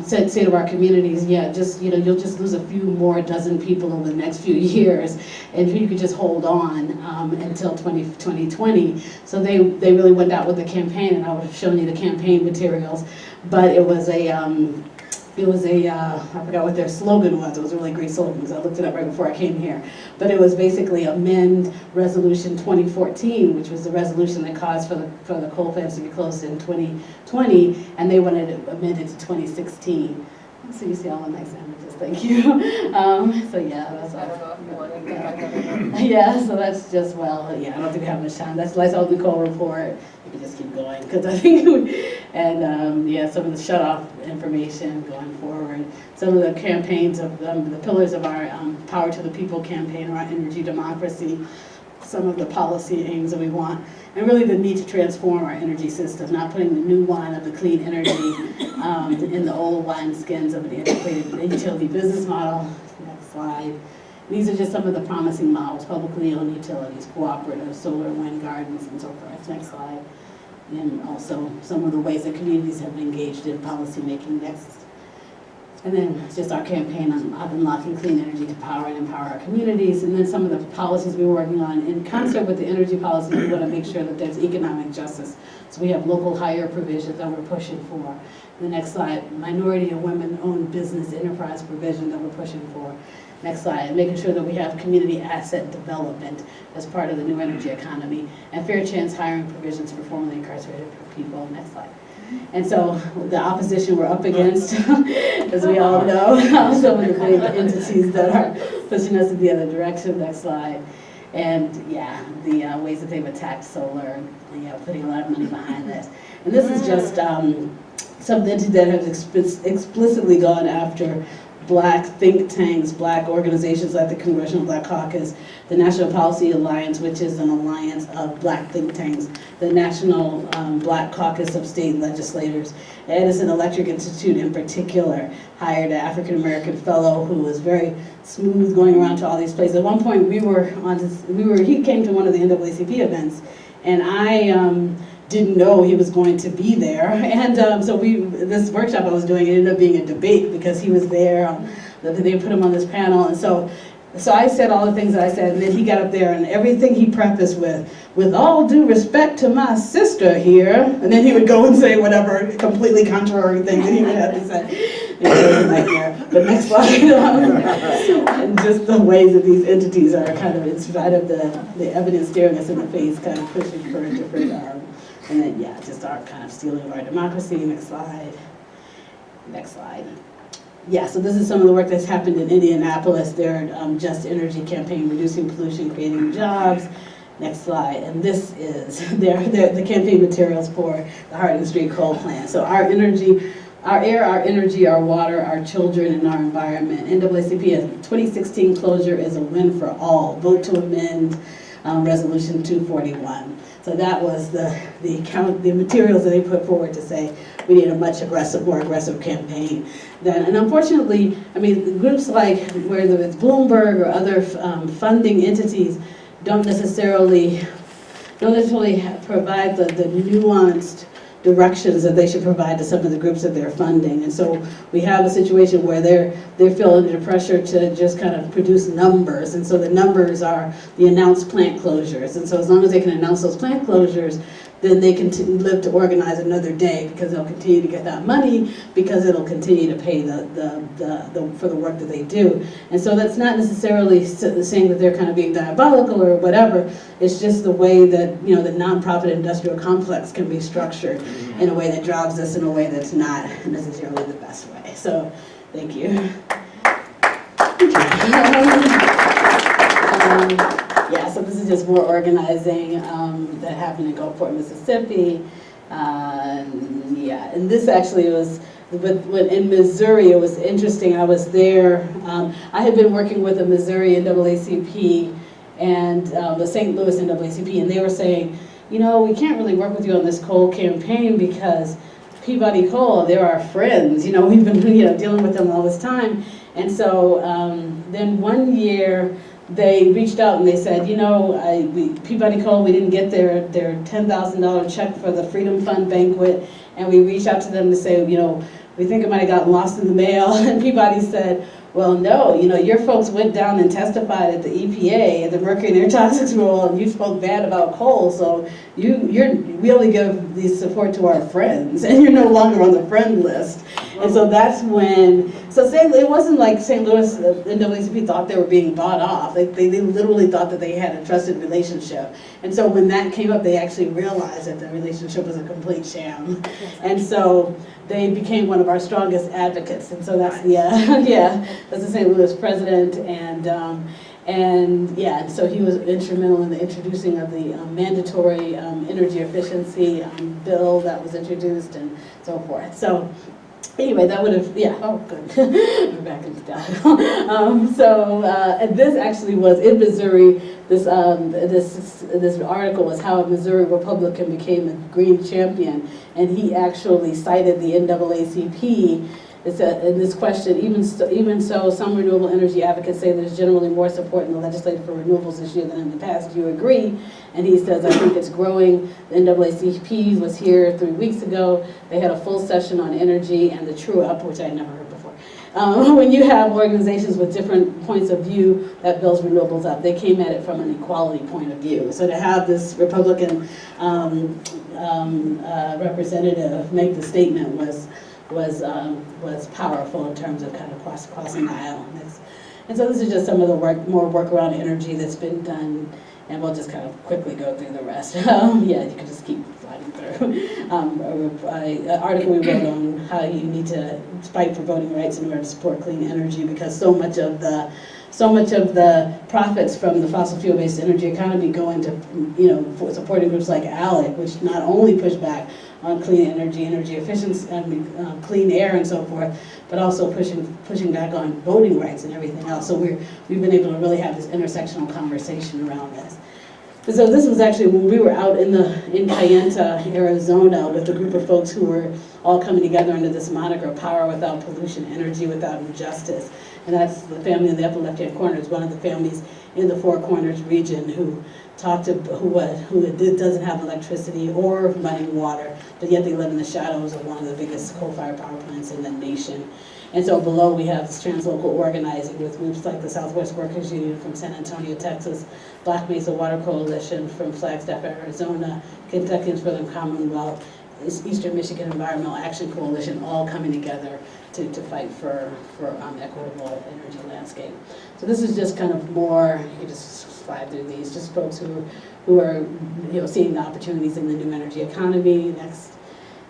say to our communities, yeah, just, you know, you'll just lose a few more dozen people over the next few years, and you could just hold on until 2020. So they really went out with a campaign, and I would have shown you the campaign materials, but it was I forgot what their slogan was. It was a really great slogan because I looked it up right before I came here. But it was basically amend Resolution 2014, which was the resolution that caused for the coal plants to be closed in 2020, and they wanted it amended to 2016. So you see all the nice images, thank you. So yeah, that's all. I don't know if you want to. Yeah, so that's just, well, yeah, I don't think we have much time. That's all the coal report. You can just keep going, because I think, yeah, some of the shut-off information going forward. Some of the campaigns of the pillars of our Power to the People campaign around energy democracy, some of the policy aims that we want, and really the need to transform our energy system, not putting the new wine of the clean energy in the old wine skins of an antiquated utility business model. Next slide. These are just some of the promising models: publicly owned utilities, cooperatives, solar, wind gardens, and so forth. Next slide. And also some of the ways that communities have engaged in policy making. Next. And then just our campaign on unlocking clean energy to power and empower our communities. And then some of the policies we're working on in concert with the energy policy. We want to make sure that there's economic justice. So we have local hire provisions that we're pushing for. The next slide, minority and women-owned business enterprise provision that we're pushing for. Next slide, making sure that we have community asset development as part of the new energy economy, and fair chance hiring provisions for formerly incarcerated people. Next slide. And so the opposition we're up against, as we all know, some of the big entities that are pushing us in the other direction. Next slide. And yeah, the ways that they've attacked solar, and, putting a lot of money behind this. And this is just some entities that have explicitly gone after Black think tanks, Black organizations like the Congressional Black Caucus, the National Policy Alliance, which is an alliance of Black think tanks, the National Black Caucus of State Legislators, Edison Electric Institute in particular, hired an African-American fellow who was very smooth going around to all these places. At one point he came to one of the NAACP events, and I didn't know he was going to be there, and so this workshop I was doing, it ended up being a debate because he was there. They put him on this panel, and so So I said all the things that I said, and then he got up there, and everything he prefaced with all due respect to my sister here, and then he would go and say whatever completely contrary thing that he would have to say. It was a nightmare. But next slide. And just the ways that these entities are kind of, in spite of the evidence staring us in the face, kind of pushing for a different, and then, yeah, just our kind of stealing of our democracy. Next slide. Next slide. Yeah, so this is some of the work that's happened in Indianapolis, their Just Energy campaign, reducing pollution, creating jobs. Next slide. And this is the campaign materials for the Harding Street coal plant. So our energy, our air, our energy, our water, our children, and our environment. NAACP has 2016 closure is a win for all. Vote to amend Resolution 241. So that was the materials that they put forward to say we need a much more aggressive campaign. And unfortunately, I mean, groups like whether it's Bloomberg or other funding entities don't necessarily provide the nuanced directions that they should provide to some of the groups that they're funding. And so we have a situation where they're feeling under pressure to just kind of produce numbers. And so the numbers are the announced plant closures. And so as long as they can announce those plant closures, then they can live to organize another day, because they'll continue to get that money, because it'll continue to pay for the work that they do. And so that's not necessarily saying that they're kind of being diabolical or whatever. It's just the way that, you know, the nonprofit industrial complex can be structured in a way that drives us in a way that's not necessarily the best way. So, thank you. Yeah, so this is just more organizing that happened in Gulfport, Mississippi. Yeah, and this actually was, in Missouri, it was interesting. I was there. I had been working with a Missouri NAACP and the St. Louis NAACP, and they were saying, you know, we can't really work with you on this coal campaign because Peabody Coal, they're our friends. You know, we've been dealing with them all this time. And so then one year, they reached out and they said, you know, Peabody Coal, we didn't get their $10,000 check for the Freedom Fund banquet, and we reached out to them to say, you know, we think it might have gotten lost in the mail. And Peabody said, well, no, you know, your folks went down and testified at the EPA at the Mercury and Air Toxics Rule, and you spoke bad about coal, so we only give the support to our friends, and you're no longer on the friend list. And so that's when, it wasn't like St. Louis, the NAACP thought they were being bought off. They literally thought that they had a trusted relationship. And so when that came up, they actually realized that the relationship was a complete sham. And so they became one of our strongest advocates. And so that's that's the St. Louis president, and so he was instrumental in the introducing of the mandatory energy efficiency bill that was introduced and so forth. So anyway, that would have, oh good, we're back in style. And this actually was in Missouri. This article was how a Missouri Republican became a green champion, and he actually cited the NAACP. It said in this question, even so, some renewable energy advocates say there's generally more support in the legislature for renewables this year than in the past. Do you agree? And he says, I think it's growing. The NAACP was here 3 weeks ago. They had a full session on energy and the true up, which I'd never heard before. When you have organizations with different points of view that builds renewables up, they came at it from an equality point of view. So to have this Republican representative make the statement was powerful in terms of kind of crossing the aisle. And so this is just some of the more work around energy that's been done, and we'll just kind of quickly go through the rest. You can just keep sliding through. An article we wrote on how you need to fight for voting rights in order to support clean energy, because so much of the profits from the fossil fuel-based energy economy go into, for supporting groups like ALEC, which not only push back on clean energy, energy efficiency, clean air and so forth, but also pushing back on voting rights and everything else. So we've been able to really have this intersectional conversation around this. And so this was actually when we were out in Kayenta, Arizona, with a group of folks who were all coming together under this moniker, Power Without Pollution, Energy Without Injustice. And that's the family in the upper left-hand corner. Is one of the families in the Four Corners region who doesn't have electricity or running water, but yet they live in the shadows of one of the biggest coal-fired power plants in the nation. And so below we have this translocal organizing with groups like the Southwest Workers Union from San Antonio, Texas, Black Mesa Water Coalition from Flagstaff, Arizona, Kentuckians for the Commonwealth, Eastern Michigan Environmental Action Coalition, all coming together to fight for equitable energy landscape. So this is just kind of more, you can just slide through these, just folks who are seeing the opportunities in the new energy economy. Next.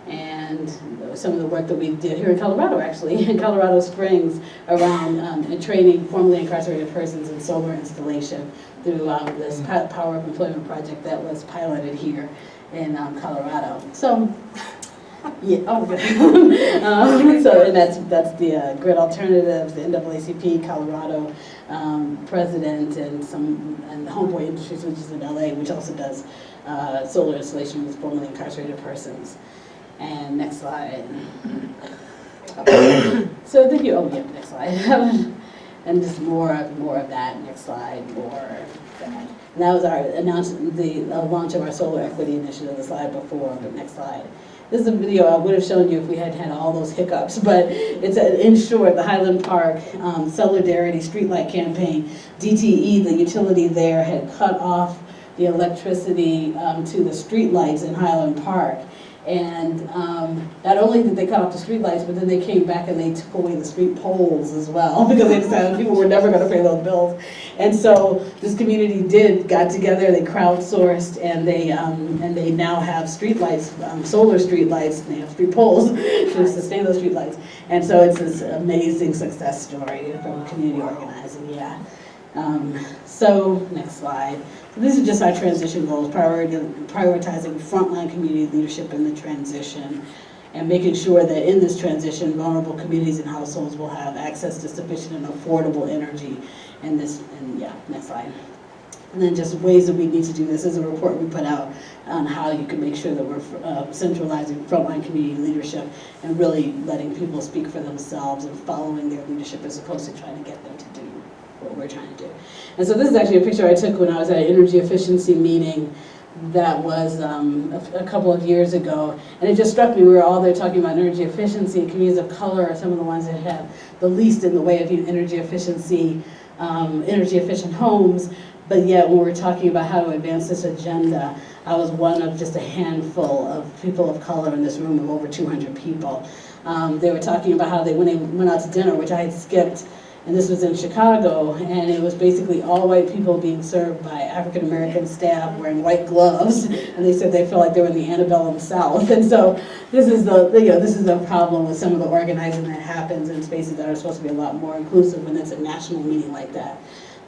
And some of the work that we did here in Colorado, actually, in Colorado Springs, around training formerly incarcerated persons in solar installation through this Power of Employment project that was piloted here in Colorado. So, yeah, oh, good. So, and that's the Grid Alternatives, the NAACP Colorado president, and the Homeboy Industries, which is in LA, which also does solar installation with formerly incarcerated persons. And next slide. So then next slide. And just more of that. Next slide, more of that. And that was our announcement, the launch of our Solar Equity Initiative, the slide before, but next slide. This is a video I would have shown you if we had had all those hiccups, but it's in short, the Highland Park Solidarity Streetlight Campaign. DTE, the utility there, had cut off the electricity to the streetlights in Highland Park. And not only did they cut off the streetlights, but then they came back and they took away the street poles as well, because they decided people were never going to pay those bills. And so this community got together, they crowdsourced, and they now have streetlights, solar streetlights, and they have street poles to sustain those streetlights. And so it's this amazing success story from community organizing, yeah. So next slide. So these are just our transition goals, prioritizing frontline community leadership in the transition, and making sure that in this transition, vulnerable communities and households will have access to sufficient and affordable energy. Next slide. And then just ways that we need to do this. Is a report we put out on how you can make sure that we're centralizing frontline community leadership and really letting people speak for themselves and following their leadership as opposed to trying to get them to do what we're trying to do. And so this is actually a picture I took when I was at an energy efficiency meeting that was a couple of years ago. And it just struck me, we were all there talking about energy efficiency. Communities of color are some of the ones that have the least in the way of energy efficiency, energy efficient homes. But yet when we're talking about how to advance this agenda, I was one of just a handful of people of color in this room of over 200 people. They were talking about how when they went out to dinner, which I had skipped, and this was in Chicago, and it was basically all white people being served by African American staff wearing white gloves, and they said they felt like they were in the antebellum South. And so this is the problem with some of the organizing that happens in spaces that are supposed to be a lot more inclusive when it's a national meeting like that.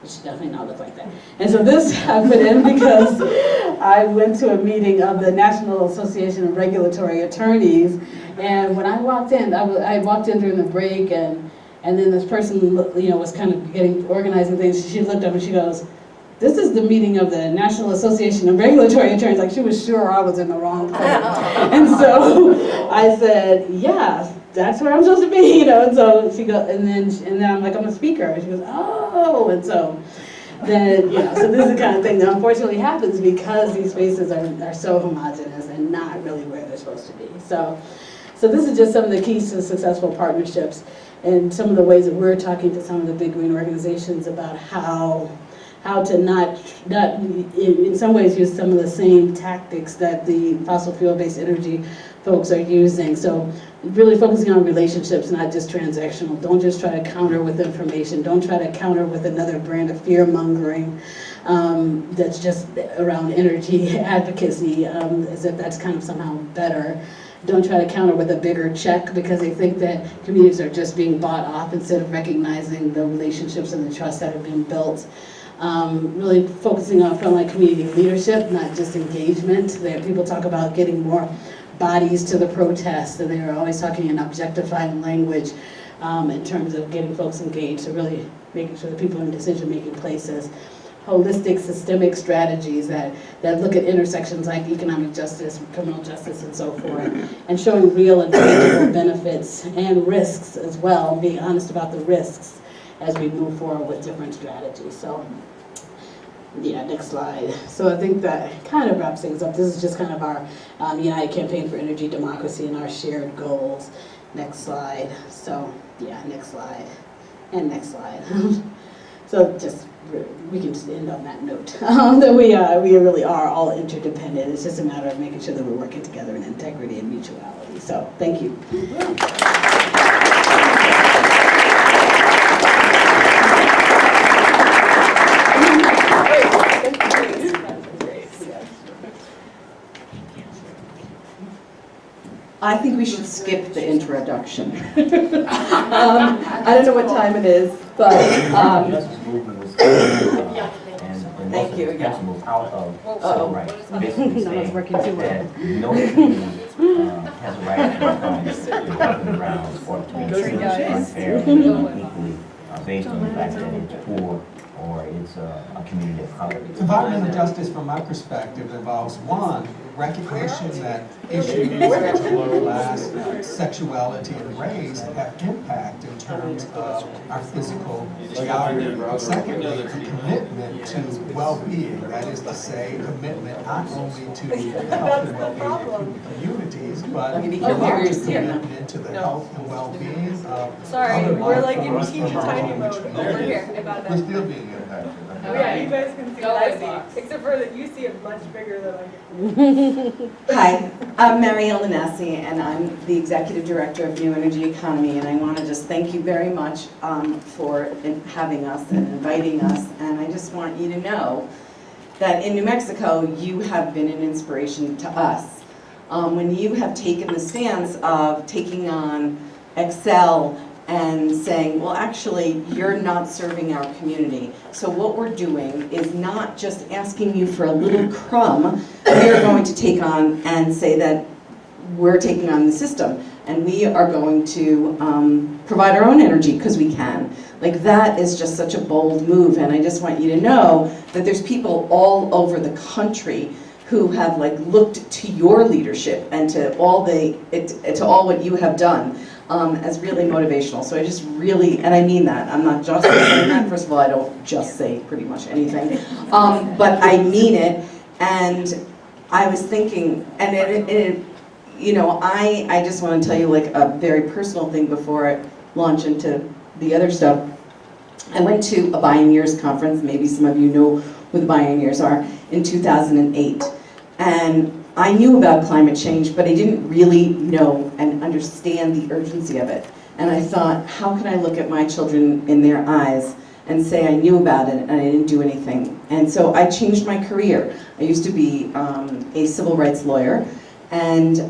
It should definitely not look like that. And so this I put in because I went to a meeting of the National Association of Regulatory Attorneys, and when I walked in, I walked in during the break, and then this person, was kind of organizing things. She looked up and she goes, "This is the meeting of the National Association of Regulatory Attorneys." Like she was sure I was in the wrong place. And so I said, "Yeah, that's where I'm supposed to be," And so she goes, and then I'm like, "I'm a speaker." And she goes, "Oh," and so then, so this is the kind of thing that unfortunately happens because these spaces are so homogenous and not really where they're supposed to be. So this is just some of the keys to successful partnerships. And some of the ways that we're talking to some of the big green organizations about how to not in some ways use some of the same tactics that the fossil fuel-based energy folks are using. So really focusing on relationships, not just transactional. Don't just try to counter with information. Don't try to counter with another brand of fear-mongering that's just around energy advocacy, as if that's kind of somehow better. Don't try to counter with a bigger check because they think that communities are just being bought off instead of recognizing the relationships and the trust that have been built. Really focusing on frontline community leadership, not just engagement. People talk about getting more bodies to the protests, and they are always talking in objectifying language in terms of getting folks engaged. So really making sure that people in decision-making places. Holistic systemic strategies that look at intersections like economic justice, criminal justice, and so forth, and showing real and tangible benefits and risks as well, being honest about the risks as we move forward with different strategies. So, yeah, next slide. So I think that kind of wraps things up. This is just kind of our United Campaign for Energy Democracy and our shared goals. Next slide. So, Yeah, next slide. And next slide. So just, we can just end on that note. That we really are all interdependent. It's just a matter of making sure that we're working together in integrity and mutuality. So thank you. I think we should skip the introduction. I don't know what time it is, but Justice movement was, and Thank you, yeah. move out of Uh-oh. civil rights, basically saying working too well. that no community has a right to become the grounds or to be treated unfairly or unequally based on the fact that it's poor or it's a community of color. Environmental justice, from my perspective, involves one, recognition that issues such as class, sexuality, and race have impact in terms of our physical geography. Secondly, a commitment to well-being, that is to say, commitment not only to the health and well-being of the communities, but a larger commitment to the health and well-being of Sorry, other we're like in life teeny forms tiny in mode which we over live. here. I got We're that. still being impacted. Oh yeah, you guys can see what I see. Except for that you see it much bigger than I can. Hi, I'm Mariel Nanasi, and I'm the Executive Director of New Energy Economy, and I want to just thank you very much for having us and inviting us, and I just want you to know that in New Mexico, you have been an inspiration to us. When you have taken the stance of taking on Excel and saying, well, actually, you're not serving our community. So what we're doing is not just asking you for a little crumb. We are going to take on and say that we're taking on the system. And we are going to provide our own energy because we can. Like, that is just such a bold move. And I just want you to know that there's people all over the country who have looked to your leadership and to all what you have done as really motivational. So I just really, and I mean that, I'm not just saying that. First of all, I don't just say pretty much anything, but I mean it. And I was thinking, and I just want to tell you a very personal thing before I launch into the other stuff. I went to a Bioneers conference, maybe some of you know who the Bioneers are, in 2008. And I knew about climate change, but I didn't really know and understand the urgency of it. And I thought, how can I look at my children in their eyes and say I knew about it and I didn't do anything? And so I changed my career. I used to be a civil rights lawyer and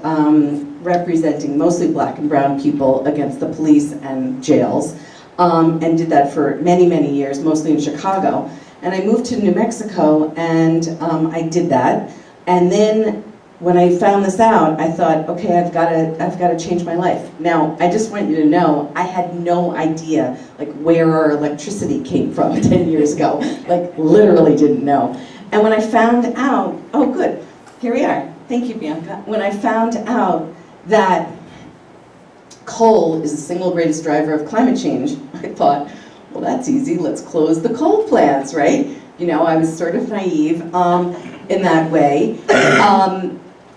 representing mostly black and brown people against the police and jails, and did that for many, many years, mostly in Chicago. And I moved to New Mexico and I did that. And then when I found this out, I thought, okay, I've got to change my life. Now, I just want you to know, I had no idea where our electricity came from 10 years ago. Literally didn't know. And when I found out, oh good, here we are. Thank you, Bianca. When I found out that coal is the single greatest driver of climate change, I thought, well, that's easy. Let's close the coal plants, right? I was sort of naive in that way.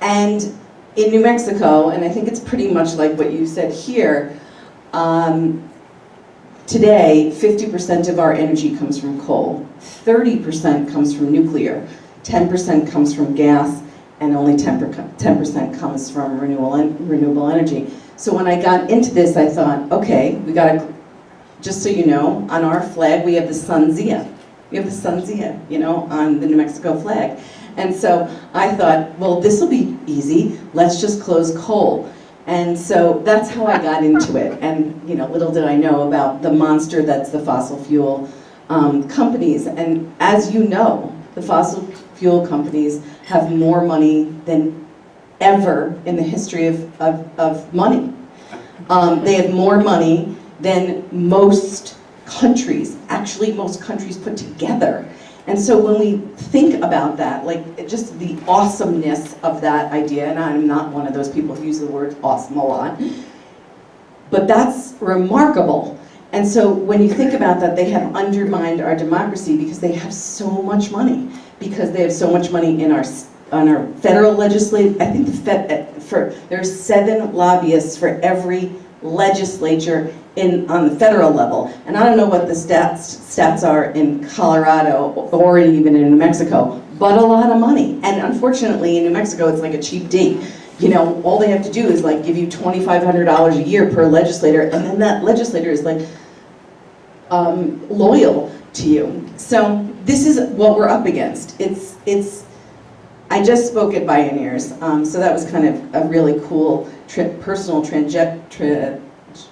And in New Mexico, and I think it's pretty much like what you said here, today 50% of our energy comes from coal, 30% comes from nuclear, 10% comes from gas, and only 10% comes from renewable energy. So when I got into this, I thought, okay, we got to, just so you know, on our flag we have the sunzia. We have the sunzia, on the New Mexico flag. And so I thought, well, this will be easy. Let's just close coal. And so that's how I got into it. And little did I know about the monster that's the fossil fuel companies. And as you know, the fossil fuel companies have more money than ever in the history of money. They have more money than most countries, actually most countries put together. And so when we think about that, just the awesomeness of that idea, and I'm not one of those people who use the word awesome a lot, but that's remarkable. And so when you think about that, they have undermined our democracy because they have so much money, because they have so much money in our federal legislative. I think there's 7 lobbyists for every legislature on the federal level. And I don't know what the stats are in Colorado or even in New Mexico, but a lot of money. And unfortunately, in New Mexico, it's like a cheap date. You know, all they have to do is like give you $2,500 a year per legislator, and then that legislator is like loyal to you. So this is what we're up against. I just spoke at Bioneers, so that was kind of a really cool personal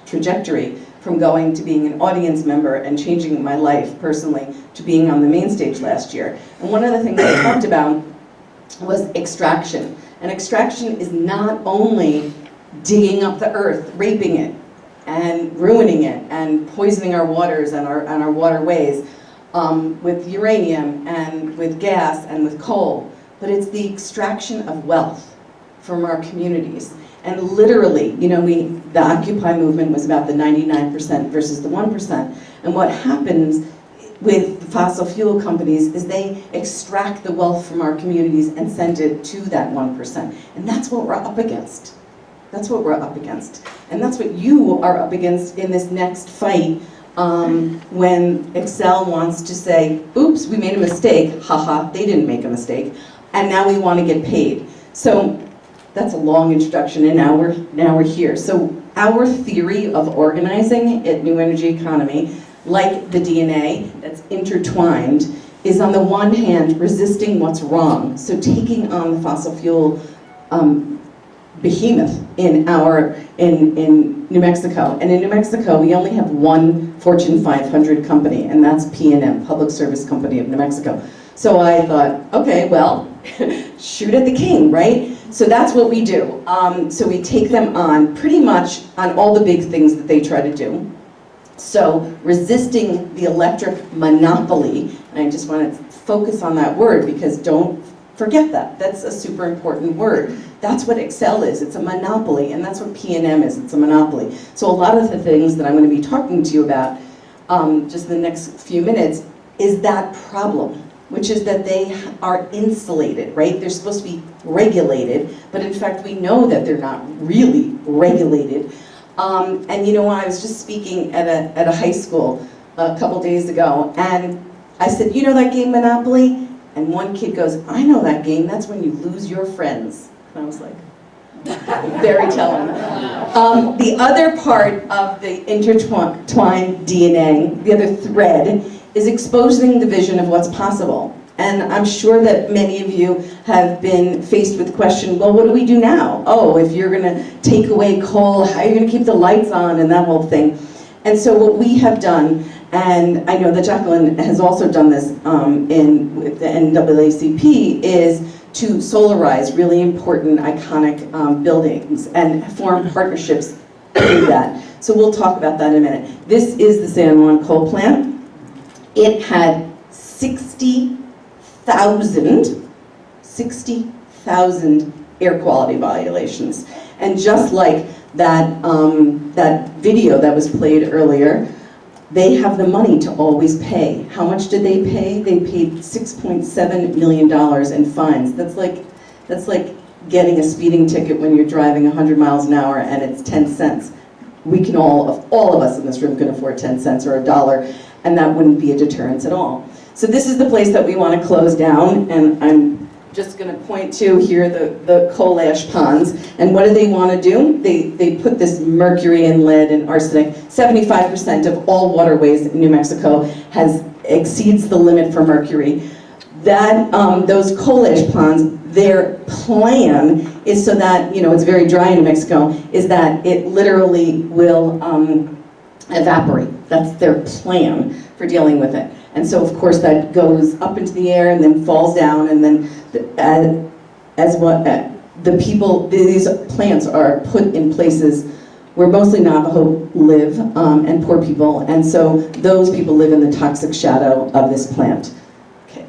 trajectory from going to being an audience member and changing my life personally to being on the main stage last year. And one of the things I talked about was extraction. And extraction is not only digging up the earth, raping it, and ruining it, and poisoning our waters and our waterways with uranium and with gas and with coal, but it's the extraction of wealth from our communities. And literally, you know, the Occupy movement was about the 99% versus the 1%. And what happens with fossil fuel companies is they extract the wealth from our communities and send it to that 1%. And that's what we're up against. That's what we're up against. And that's what you are up against in this next fight when Excel wants to say, oops, we made a mistake, haha, they didn't make a mistake, and now we want to get paid. So that's a long introduction, and now we're here. So our theory of organizing at New Energy Economy, like the DNA that's intertwined, is on the one hand resisting what's wrong. So taking on the fossil fuel behemoth in New Mexico. And in New Mexico, we only have one Fortune 500 company, and that's P&M, Public Service Company of New Mexico. So I thought, okay, well, shoot at the king, right? So that's what we do. So we take them on pretty much on all the big things that they try to do. So resisting the electric monopoly, and I just want to focus on that word because don't forget that. That's a super important word. That's what Excel is. It's a monopoly, and that's what P&M is. It's a monopoly. So a lot of the things that I'm going to be talking to you about just in the next few minutes is that problem, which is that they are insulated, right? They're supposed to be regulated, but in fact we know that they're not really regulated. And you know, I was just speaking at a high school a couple days ago, and I said, you know that game Monopoly? And one kid goes, I know that game, that's when you lose your friends. And I was like, very telling. The other part of the intertwined DNA, the other thread, is exposing the vision of what's possible. And I'm sure that many of you have been faced with the question, well, what do we do now? Oh, if you're gonna take away coal, how are you gonna keep the lights on and that whole thing? And so what we have done, and I know that Jacqueline has also done this with the NAACP, is to solarize really important, iconic buildings and form partnerships to do that. So we'll talk about that in a minute. This is the San Juan coal plant. It had 60,000 air quality violations. And just like that, that video that was played earlier, they have the money to always pay. How much did they pay? They paid $6.7 million in fines. That's like getting a speeding ticket when you're driving 100 miles an hour and it's 10 cents. We can all of us in this room can afford 10 cents or $1, and that wouldn't be a deterrence at all. So this is the place that we want to close down, and I'm just going to point to here the coal ash ponds. And what do they want to do? They put this mercury and lead and arsenic. 75% of all waterways in New Mexico exceeds the limit for mercury. That those coal ash ponds, their plan is so that, you know, it's very dry in New Mexico, is that it literally will evaporate. That's their plan for dealing with it. And so, of course, that goes up into the air and then falls down, and then these plants are put in places where mostly Navajo live and poor people, and so those people live in the toxic shadow of this plant. Okay.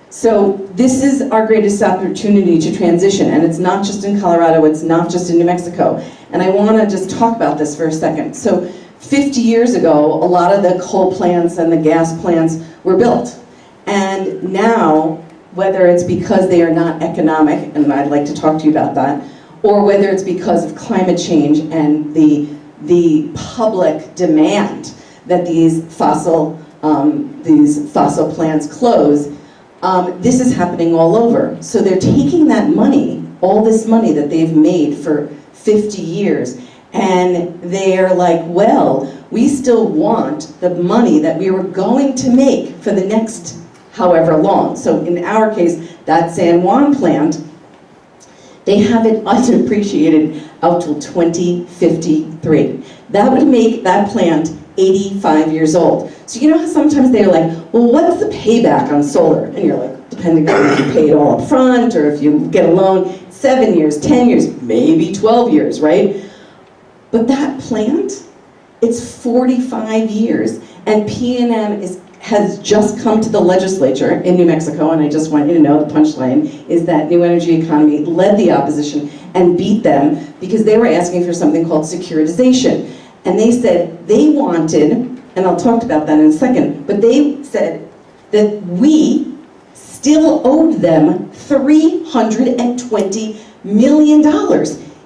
So this is our greatest opportunity to transition, and it's not just in Colorado, it's not just in New Mexico. And I want to just talk about this for a second. So 50 years ago, a lot of the coal plants and the gas plants were built. And now, whether it's because they are not economic, and I'd like to talk to you about that, or whether it's because of climate change and the the public demand that these fossil plants close, this is happening all over. So they're taking that money, all this money that they've made for 50 years, and they're like, well, we still want the money that we were going to make for the next however long. So in our case, that San Juan plant, they have it undepreciated out till 2053. That would make that plant 85 years old. So you know how sometimes they're like, well, what's the payback on solar? And you're like, depending on if you pay it all up front or if you get a loan, 7 years, 10 years, maybe 12 years, right? But that plant, it's 45 years, and PNM has just come to the legislature in New Mexico, and I just want you to know the punchline is that New Energy Economy led the opposition and beat them because they were asking for something called securitization. And they said they wanted, and I'll talk about that in a second, but they said that we still owed them $320 million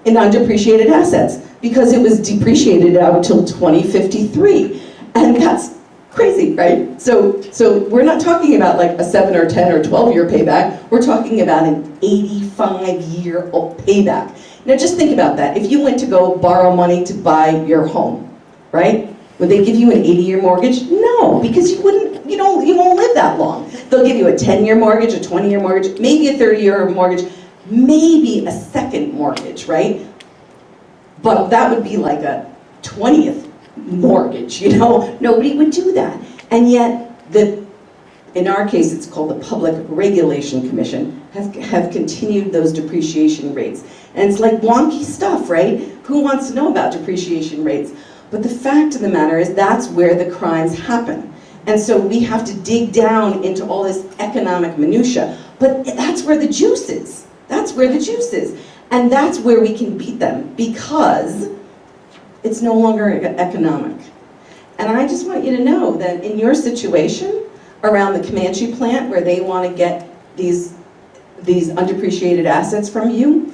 in undepreciated assets because it was depreciated out till 2053. And that's crazy, right? So we're not talking about like a 7 or 10 or 12-year payback. We're talking about an 85-year payback. Now just think about that. If you went to go borrow money to buy your home, right? Would they give you an 80-year mortgage? No, because you won't live that long. They'll give you a 10-year mortgage, a 20-year mortgage, maybe a 30-year mortgage, maybe a second mortgage, right? But that would be like a 20th mortgage, Nobody would do that. And yet, in our case, it's called the Public Regulation Commission, have continued those depreciation rates. And it's like wonky stuff, right? Who wants to know about depreciation rates? But the fact of the matter is that's where the crimes happen. And so we have to dig down into all this economic minutia. But that's where the juice is. That's where the juice is. And that's where we can beat them because it's no longer economic. And I just want you to know that in your situation around the Comanche plant where they want to get these undepreciated assets from you,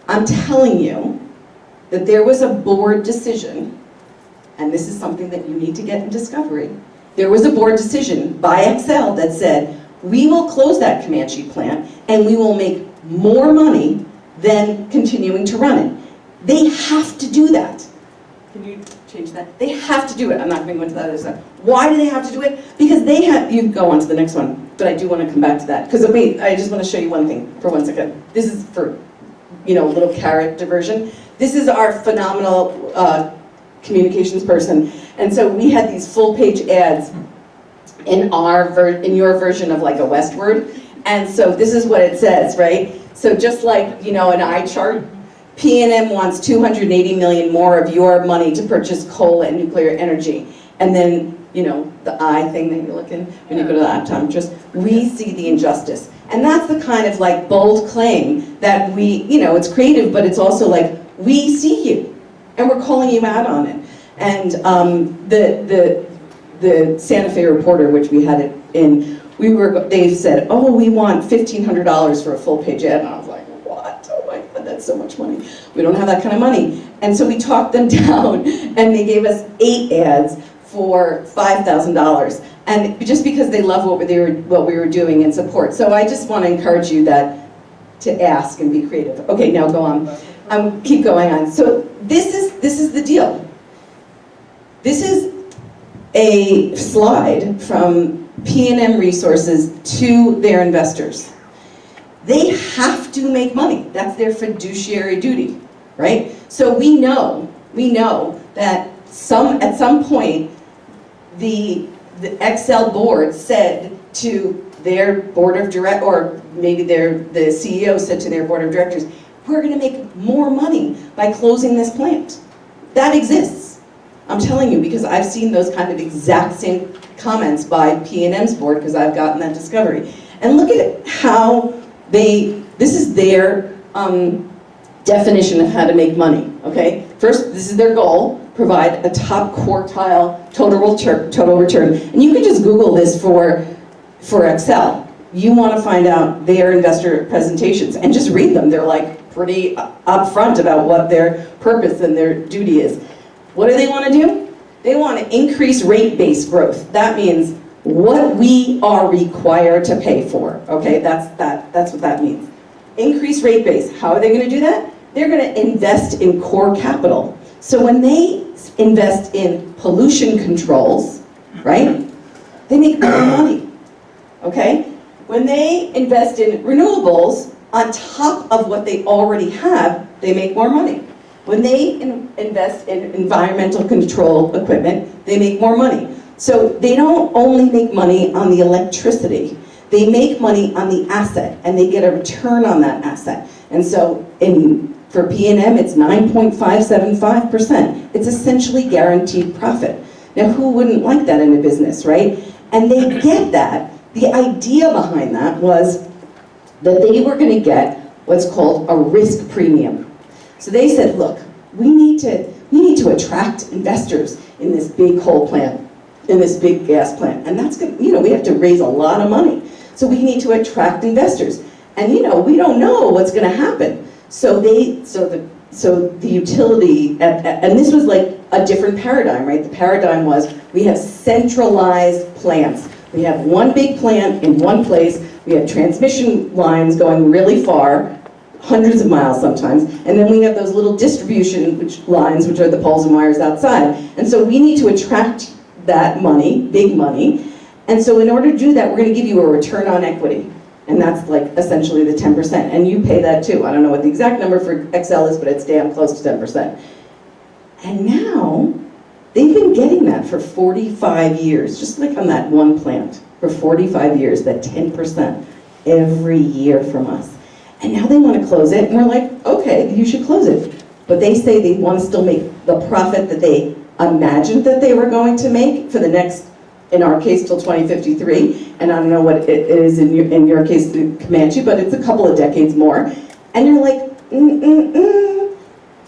I'm telling you that there was a board decision, and this is something that you need to get in discovery. There was a board decision by Xcel that said, we will close that Comanche plant and we will make more money than continuing to run it. They have to do that. Can you change that? They have to do it. I'm not going to go into that other stuff. Why do they have to do it? Because they have, you can go on to the next one, but I do want to come back to that. Because wait, I just want to show you one thing for 1 second. This is for, a little carrot diversion. This is our phenomenal communications person. And so we had these full page ads in your version of like a Westword. And so this is what it says, right? So just like, an eye chart, PNM wants $280 million more of your money to purchase coal and nuclear energy. And then, the eye thing that you look in when you go to the optometrist, we see the injustice. And that's the kind of like bold claim that we, it's creative, but it's also like, we see you and we're calling you out on it. And the Santa Fe Reporter, which we had it in, they said, oh, we want $1,500 for a full page ad. And I was like, what? Oh my God, that's so much money. We don't have that kind of money. And so we talked them down and they gave us 8 ads for $5,000. And just because they love what we were doing in support. So I just want to encourage you to ask and be creative. Okay, now go on. Keep going on. So this is the deal. This is a slide from PNM Resources to their investors. They have to make money. That's their fiduciary duty, right? So we know that at some point the Xcel board said to their board of directors, or maybe the CEO said to their board of directors, we're going to make more money by closing this plant. That exists. I'm telling you, because I've seen those kind of exact same comments by PNM's board, because I've gotten that discovery. And look at how this is their definition of how to make money, okay? First, this is their goal, provide a top quartile total return. And you can just Google this for Xcel. You want to find out their investor presentations and just read them. They're like pretty upfront about what their purpose and their duty is. What do they want to do? They want to increase rate-based growth. That means what we are required to pay for, okay? That's what that means. Increase rate base. How are they going to do that? They're going to invest in core capital. So when they invest in pollution controls, right, they make more money, okay? When they invest in renewables on top of what they already have, they make more money. When they invest in environmental control equipment, they make more money. So they don't only make money on the electricity, they make money on the asset, and they get a return on that asset. And so for P&M, it's 9.575%. It's essentially guaranteed profit. Now, who wouldn't like that in a business, right? And they get that. The idea behind that was that they were going to get what's called a risk premium. So they said, look, we need to attract investors in this big coal plant, in this big gas plant. And that's going to, we have to raise a lot of money. So we need to attract investors. And we don't know what's going to happen. So the utility, and this was like a different paradigm, right? The paradigm was we have centralized plants. We have one big plant in one place. We have transmission lines going really far, hundreds of miles sometimes, and then we have those little distribution lines, which are the poles and wires outside. And so we need to attract that money, big money. And so in order to do that, we're going to give you a return on equity. And that's like essentially the 10%. And you pay that too. I don't know what the exact number for Excel is, but it's damn close to 10%. And now, they've been getting that for 45 years, just like on that one plant, for 45 years, that 10% every year from us. And now they want to close it, and we're like, okay, you should close it. But they say they want to still make the profit that they imagined that they were going to make for the next, in our case, till 2053. And I don't know what it is in your case, Comanche, but it's a couple of decades more. And you're like,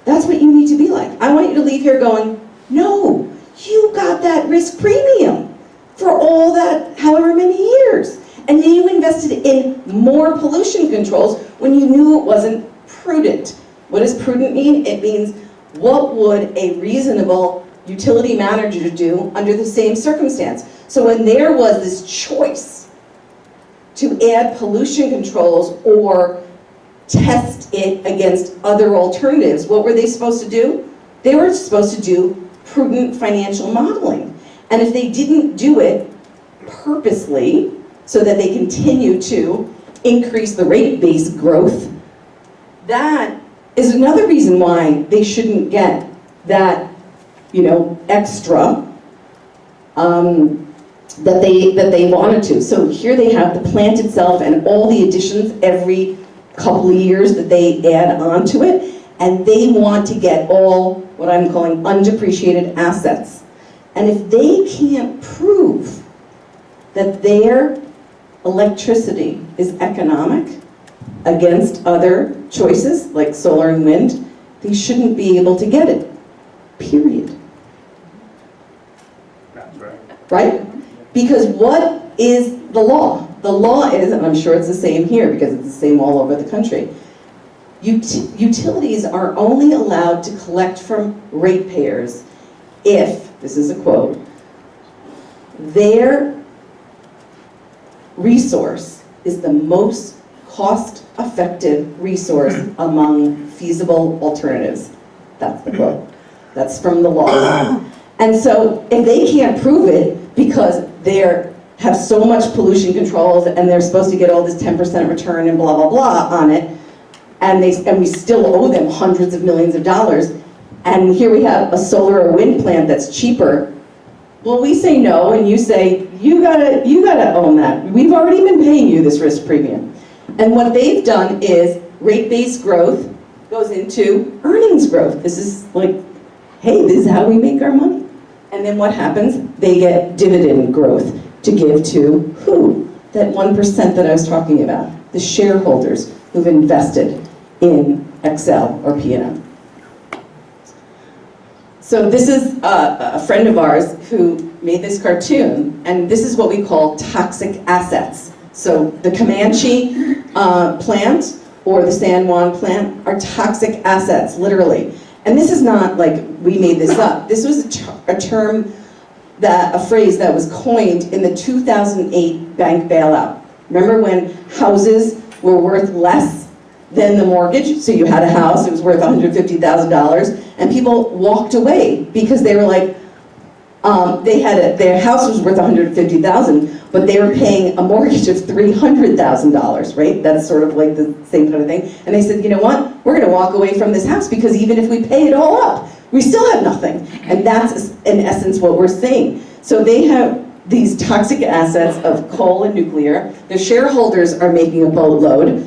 that's what you need to be like. I want you to leave here going, no, you got that risk premium for all that, however many years. And then you invested in more pollution controls when you knew it wasn't prudent. What does prudent mean? It means what would a reasonable utility manager do under the same circumstance? So when there was this choice to add pollution controls or test it against other alternatives, what were they supposed to do? They were supposed to do prudent financial modeling. And if they didn't do it purposely, so that they continue to increase the rate-based growth, that is another reason why they shouldn't get that, extra that they wanted to. So here they have the plant itself and all the additions every couple of years that they add on to it, and they want to get all what I'm calling undepreciated assets. And if they can't prove that their electricity is economic against other choices like solar and wind, they shouldn't be able to get it, period. That's right. Right? Because what is the law? The law is, and I'm sure it's the same here because it's the same all over the country, utilities are only allowed to collect from ratepayers if, this is a quote, their resource is the most cost-effective resource among feasible alternatives. That's the quote. That's from the law. And so if they can't prove it because they have so much pollution controls and they're supposed to get all this 10% return and blah, blah, blah on it, and we still owe them hundreds of millions of dollars, and here we have a solar or wind plant that's cheaper, well, we say no, and you say, you gotta own that. We've already been paying you this risk premium. And what they've done is rate-based growth goes into earnings growth. This is like, hey, this is how we make our money. And then what happens? They get dividend growth to give to who? That 1% that I was talking about, the shareholders who've invested in Excel or P&M. So this is a friend of ours who made this cartoon, and this is what we call toxic assets. So the Comanche plant or the San Juan plant are toxic assets, literally. And this is not like we made this up. This was a term, a phrase that was coined in the 2008 bank bailout. Remember when houses were worth less than the mortgage? So you had a house, it was worth $150,000, and people walked away because they were like, their house was worth $150,000, but they were paying a mortgage of $300,000, right? That's sort of like the same kind of thing. And they said, you know what? We're going to walk away from this house because even if we pay it all up, we still have nothing. And that's in essence what we're saying. So they have these toxic assets of coal and nuclear. The shareholders are making a boatload.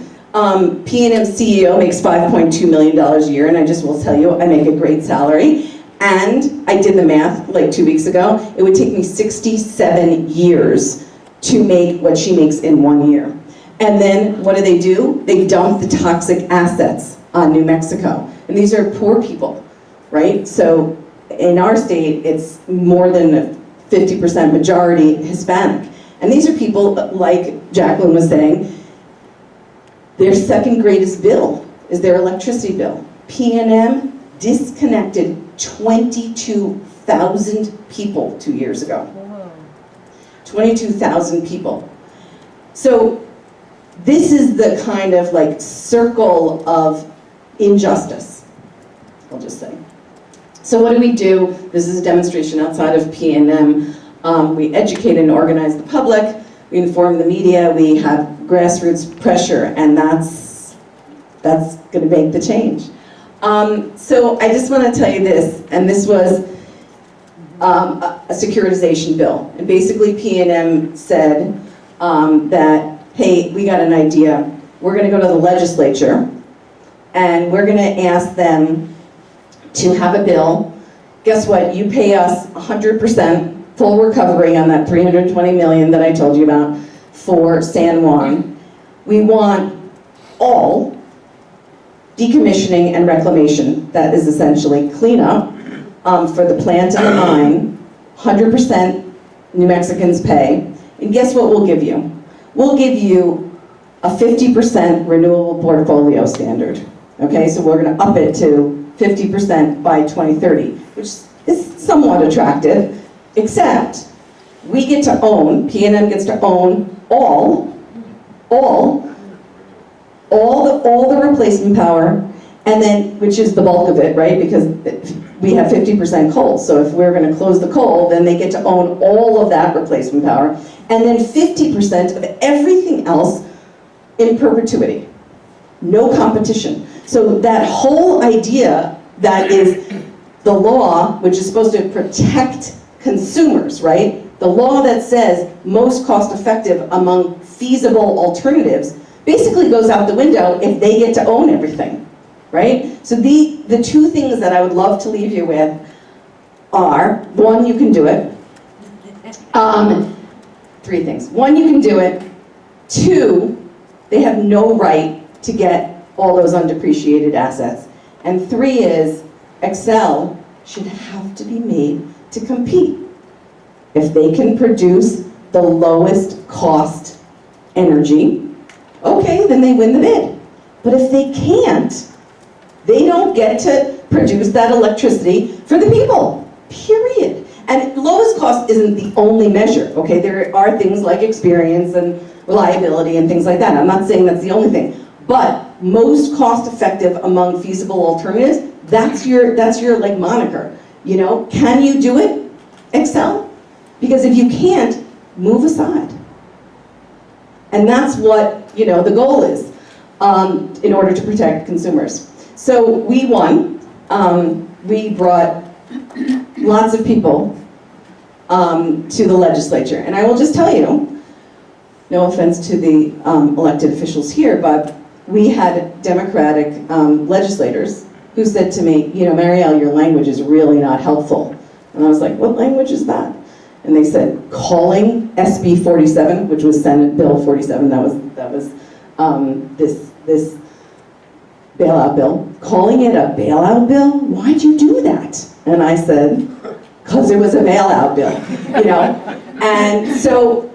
P&M CEO makes $5.2 million a year, and I just will tell you, I make a great salary. And I did the math like 2 weeks ago. It would take me 67 years to make what she makes in 1 year. And then what do? They dump the toxic assets on New Mexico. And these are poor people, right? So in our state, it's more than a 50% majority Hispanic. And these are people, like Jacqueline was saying, their second greatest bill is their electricity bill. P&M disconnected 22,000 people 2 years ago. 22,000 people. So this is the kind of like circle of injustice, I'll just say. So what do? This is a demonstration outside of P&M. We educate and organize the public, we inform the media, we have grassroots pressure, and that's going to make the change. So I just want to tell you this, and this was a securitization bill. And basically P&M said that, hey, we got an idea. We're going to go to the legislature, and we're going to ask them to have a bill. Guess what? You pay us 100% full recovery on that $320 million that I told you about for San Juan. We want all decommissioning and reclamation, that is essentially cleanup for the plant and the mine, 100% New Mexicans pay. And guess what we'll give you? We'll give you a 50% renewable portfolio standard. Okay, so we're going to up it to 50% by 2030, which is somewhat attractive, except we get to own, P&M gets to own all the replacement power, and then, which is the bulk of it, right? Because we have 50% coal. So if we're going to close the coal, then they get to own all of that replacement power, and then 50% of everything else in perpetuity. No competition. So that whole idea that is the law, which is supposed to protect consumers, right? The law that says most cost effective among feasible alternatives basically goes out the window if they get to own everything, right? So the two things that I would love to leave you with are, one, you can do it. Three things. One, you can do it. Two, they have no right to get all those undepreciated assets. And three is, Xcel should have to be made to compete. If they can produce the lowest cost energy, okay, then they win the bid. But if they can't, they don't get to produce that electricity for the people, period. And lowest cost isn't the only measure, okay? There are things like experience and reliability and things like that. I'm not saying that's the only thing. But most cost effective among feasible alternatives, that's your like moniker. You know, can you do it, Xcel? Because if you can't, move aside. And that's what, you know, the goal is in order to protect consumers. So we won. We brought lots of people to the legislature. And I will just tell you, no offense to the elected officials here, but we had Democratic legislators who said to me, you know, Mariel, your language is really not helpful. And I was like, what language is that? And they said, calling SB 47, which was Senate Bill 47, that was this bailout bill, calling it a bailout bill? Why'd you do that? And I said, because it was a bailout bill, you know? And so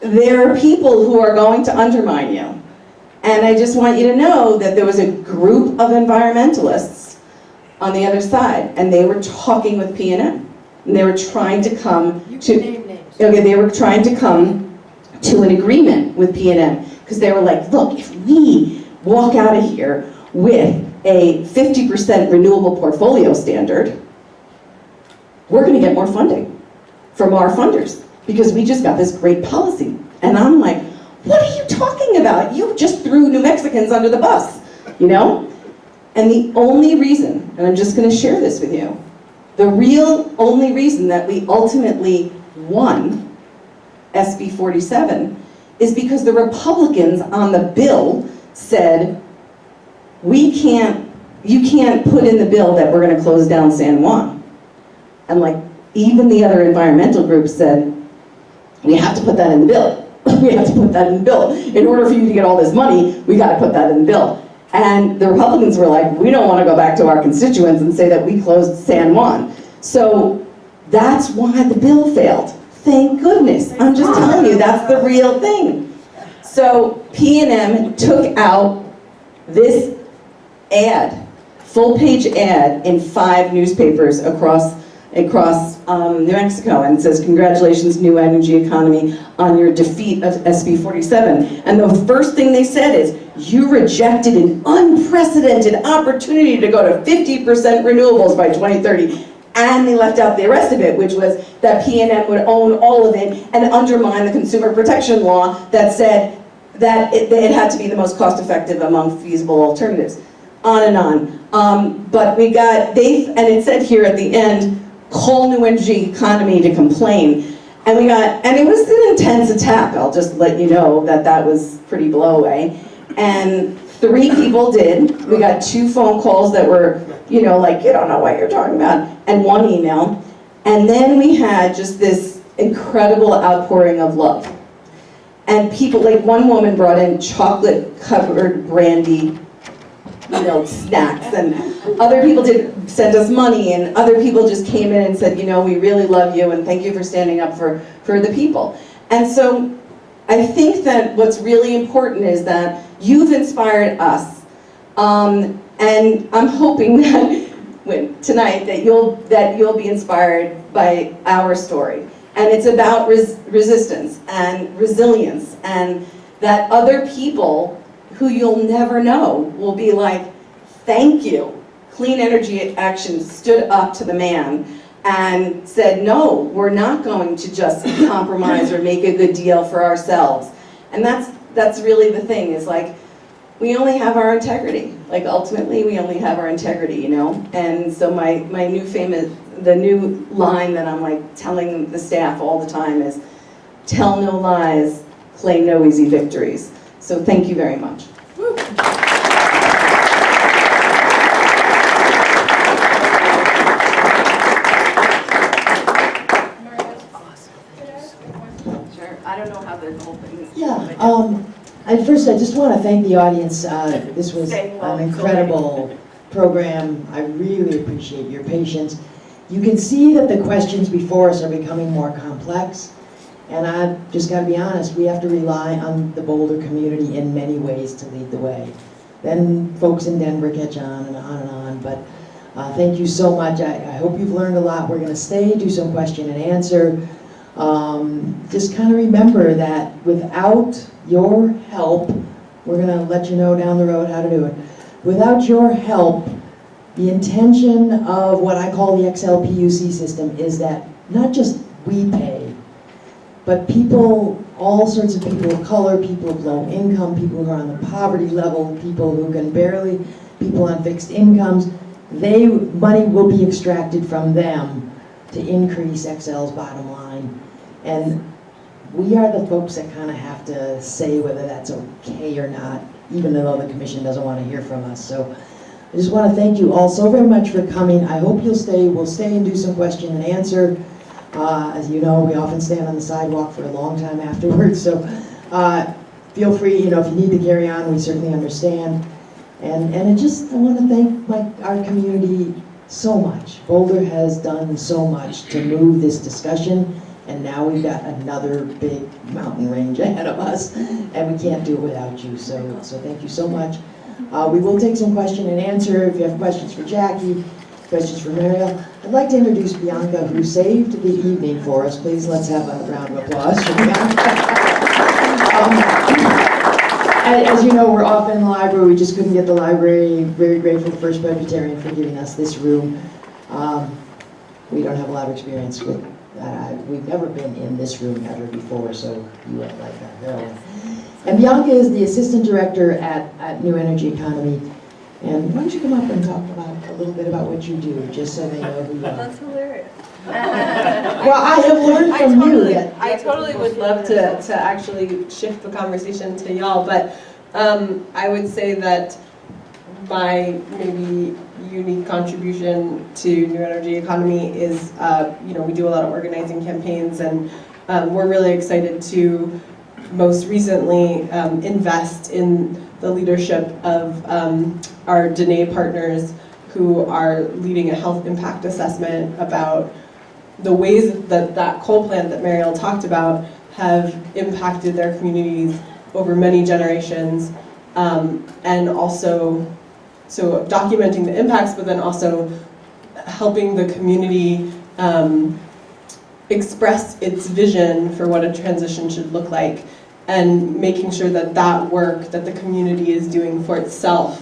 there are people who are going to undermine you. And I just want you to know that there was a group of environmentalists on the other side, and they were talking with P&M. And they were trying to come You to, can name names. okay, they were trying to come to an agreement with P&M, because they were like, look, if we walk out of here with a 50% renewable portfolio standard, we're gonna get more funding from our funders, because we just got this great policy. And I'm like, what are you talking about? You just threw New Mexicans under the bus, you know? And the only reason, and I'm just gonna share this with you, the real only reason that we ultimately won SB 47 is because the Republicans on the bill said, you can't put in the bill that we're gonna close down San Juan. And like, even the other environmental groups said, we have to put that in the bill. We have to put that in the bill. In order for you to get all this money, we gotta put that in the bill. And the Republicans were like, we don't wanna go back to our constituents and say that we closed San Juan. So that's why the bill failed. Thank goodness. I'm just telling you, that's the real thing. So P&M took out this ad, full-page ad in 5 newspapers across New Mexico, and it says, congratulations, New Energy Economy, on your defeat of SB 47. And the first thing they said is, you rejected an unprecedented opportunity to go to 50% renewables by 2030. And they left out the rest of it, which was that P&M would own all of it and undermine the consumer protection law that said that it had to be the most cost-effective among feasible alternatives. On and on. But we got, and it said here at the end, call New Energy Economy to complain. And it was an intense attack. I'll just let you know that was pretty blowaway. And 3 people did. We got 2 phone calls that were, like, you don't know what you're talking about, and 1 email. And then we had just this incredible outpouring of love. And people, like one woman brought in chocolate-covered brandy, snacks, and other people sent us money, and other people just came in and said, we really love you, and thank you for standing up for the people. And so I think that what's really important is that you've inspired us, and I'm hoping that tonight that you'll be inspired by our story. And it's about resistance and resilience, and that other people who you'll never know will be like, thank you. Clean Energy Action stood up to the man and said, no, we're not going to just compromise or make a good deal for ourselves. And that's really the thing, is like, we only have our integrity. Like, ultimately, we only have our integrity, And so my the new line that I'm like telling the staff all the time is, tell no lies, claim no easy victories. So thank you very much. Sure. I don't know how the whole thing is. Yeah, first I just want to thank the audience. This was an incredible program. I really appreciate your patience. You can see that the questions before us are becoming more complex, and I've just got to be honest, we have to rely on the Boulder community in many ways to lead the way. Then folks in Denver catch on and on and on, but thank you so much. I hope you've learned a lot. We're going to stay, do some question and answer. Just kind of remember that without your help, we're going to let you know down the road how to do it. Without your help, the intention of what I call the XLPUC system is that not just we pay, but people, all sorts of people of color, people of low income, people who are on the poverty level, people who can barely, people on fixed incomes, money will be extracted from them to increase XL's bottom line. And we are the folks that kind of have to say whether that's okay or not, even though the commission doesn't want to hear from us. So I just want to thank you all so very much for coming. I hope you'll stay. We'll stay and do some question and answer. As you know, we often stand on the sidewalk for a long time afterwards. So feel free, if you need to carry on, we certainly understand. And I want to thank our community so much. Boulder has done so much to move this discussion. And now we've got another big mountain range ahead of us, and we can't do it without you. So thank you so much. We will take some question and answer. If you have questions for Jacqui, Questions for Mariel? I'd like to introduce Bianca, who saved the evening for us. Please, let's have a round of applause for Bianca. As you know, we're off in the library. We just couldn't get the library. Very grateful to First Presbyterian for giving us this room. We don't have a lot of experience with we've never been in this room ever before, so you went like that. Very. And Bianca is the assistant director at New Energy Economy. And why don't you come up and talk about a little bit about what you do, just so they know who you are. That's hilarious. Well, I have learned from you that I totally would love to actually shift the conversation to y'all, but I would say that my maybe unique contribution to New Energy Economy is, we do a lot of organizing campaigns, and we're really excited to most recently invest in the leadership of our Danae partners, who are leading a health impact assessment about the ways that coal plant that Mariel talked about have impacted their communities over many generations, and also so documenting the impacts, but then also helping the community express its vision for what a transition should look like, and making sure that that work that the community is doing for itself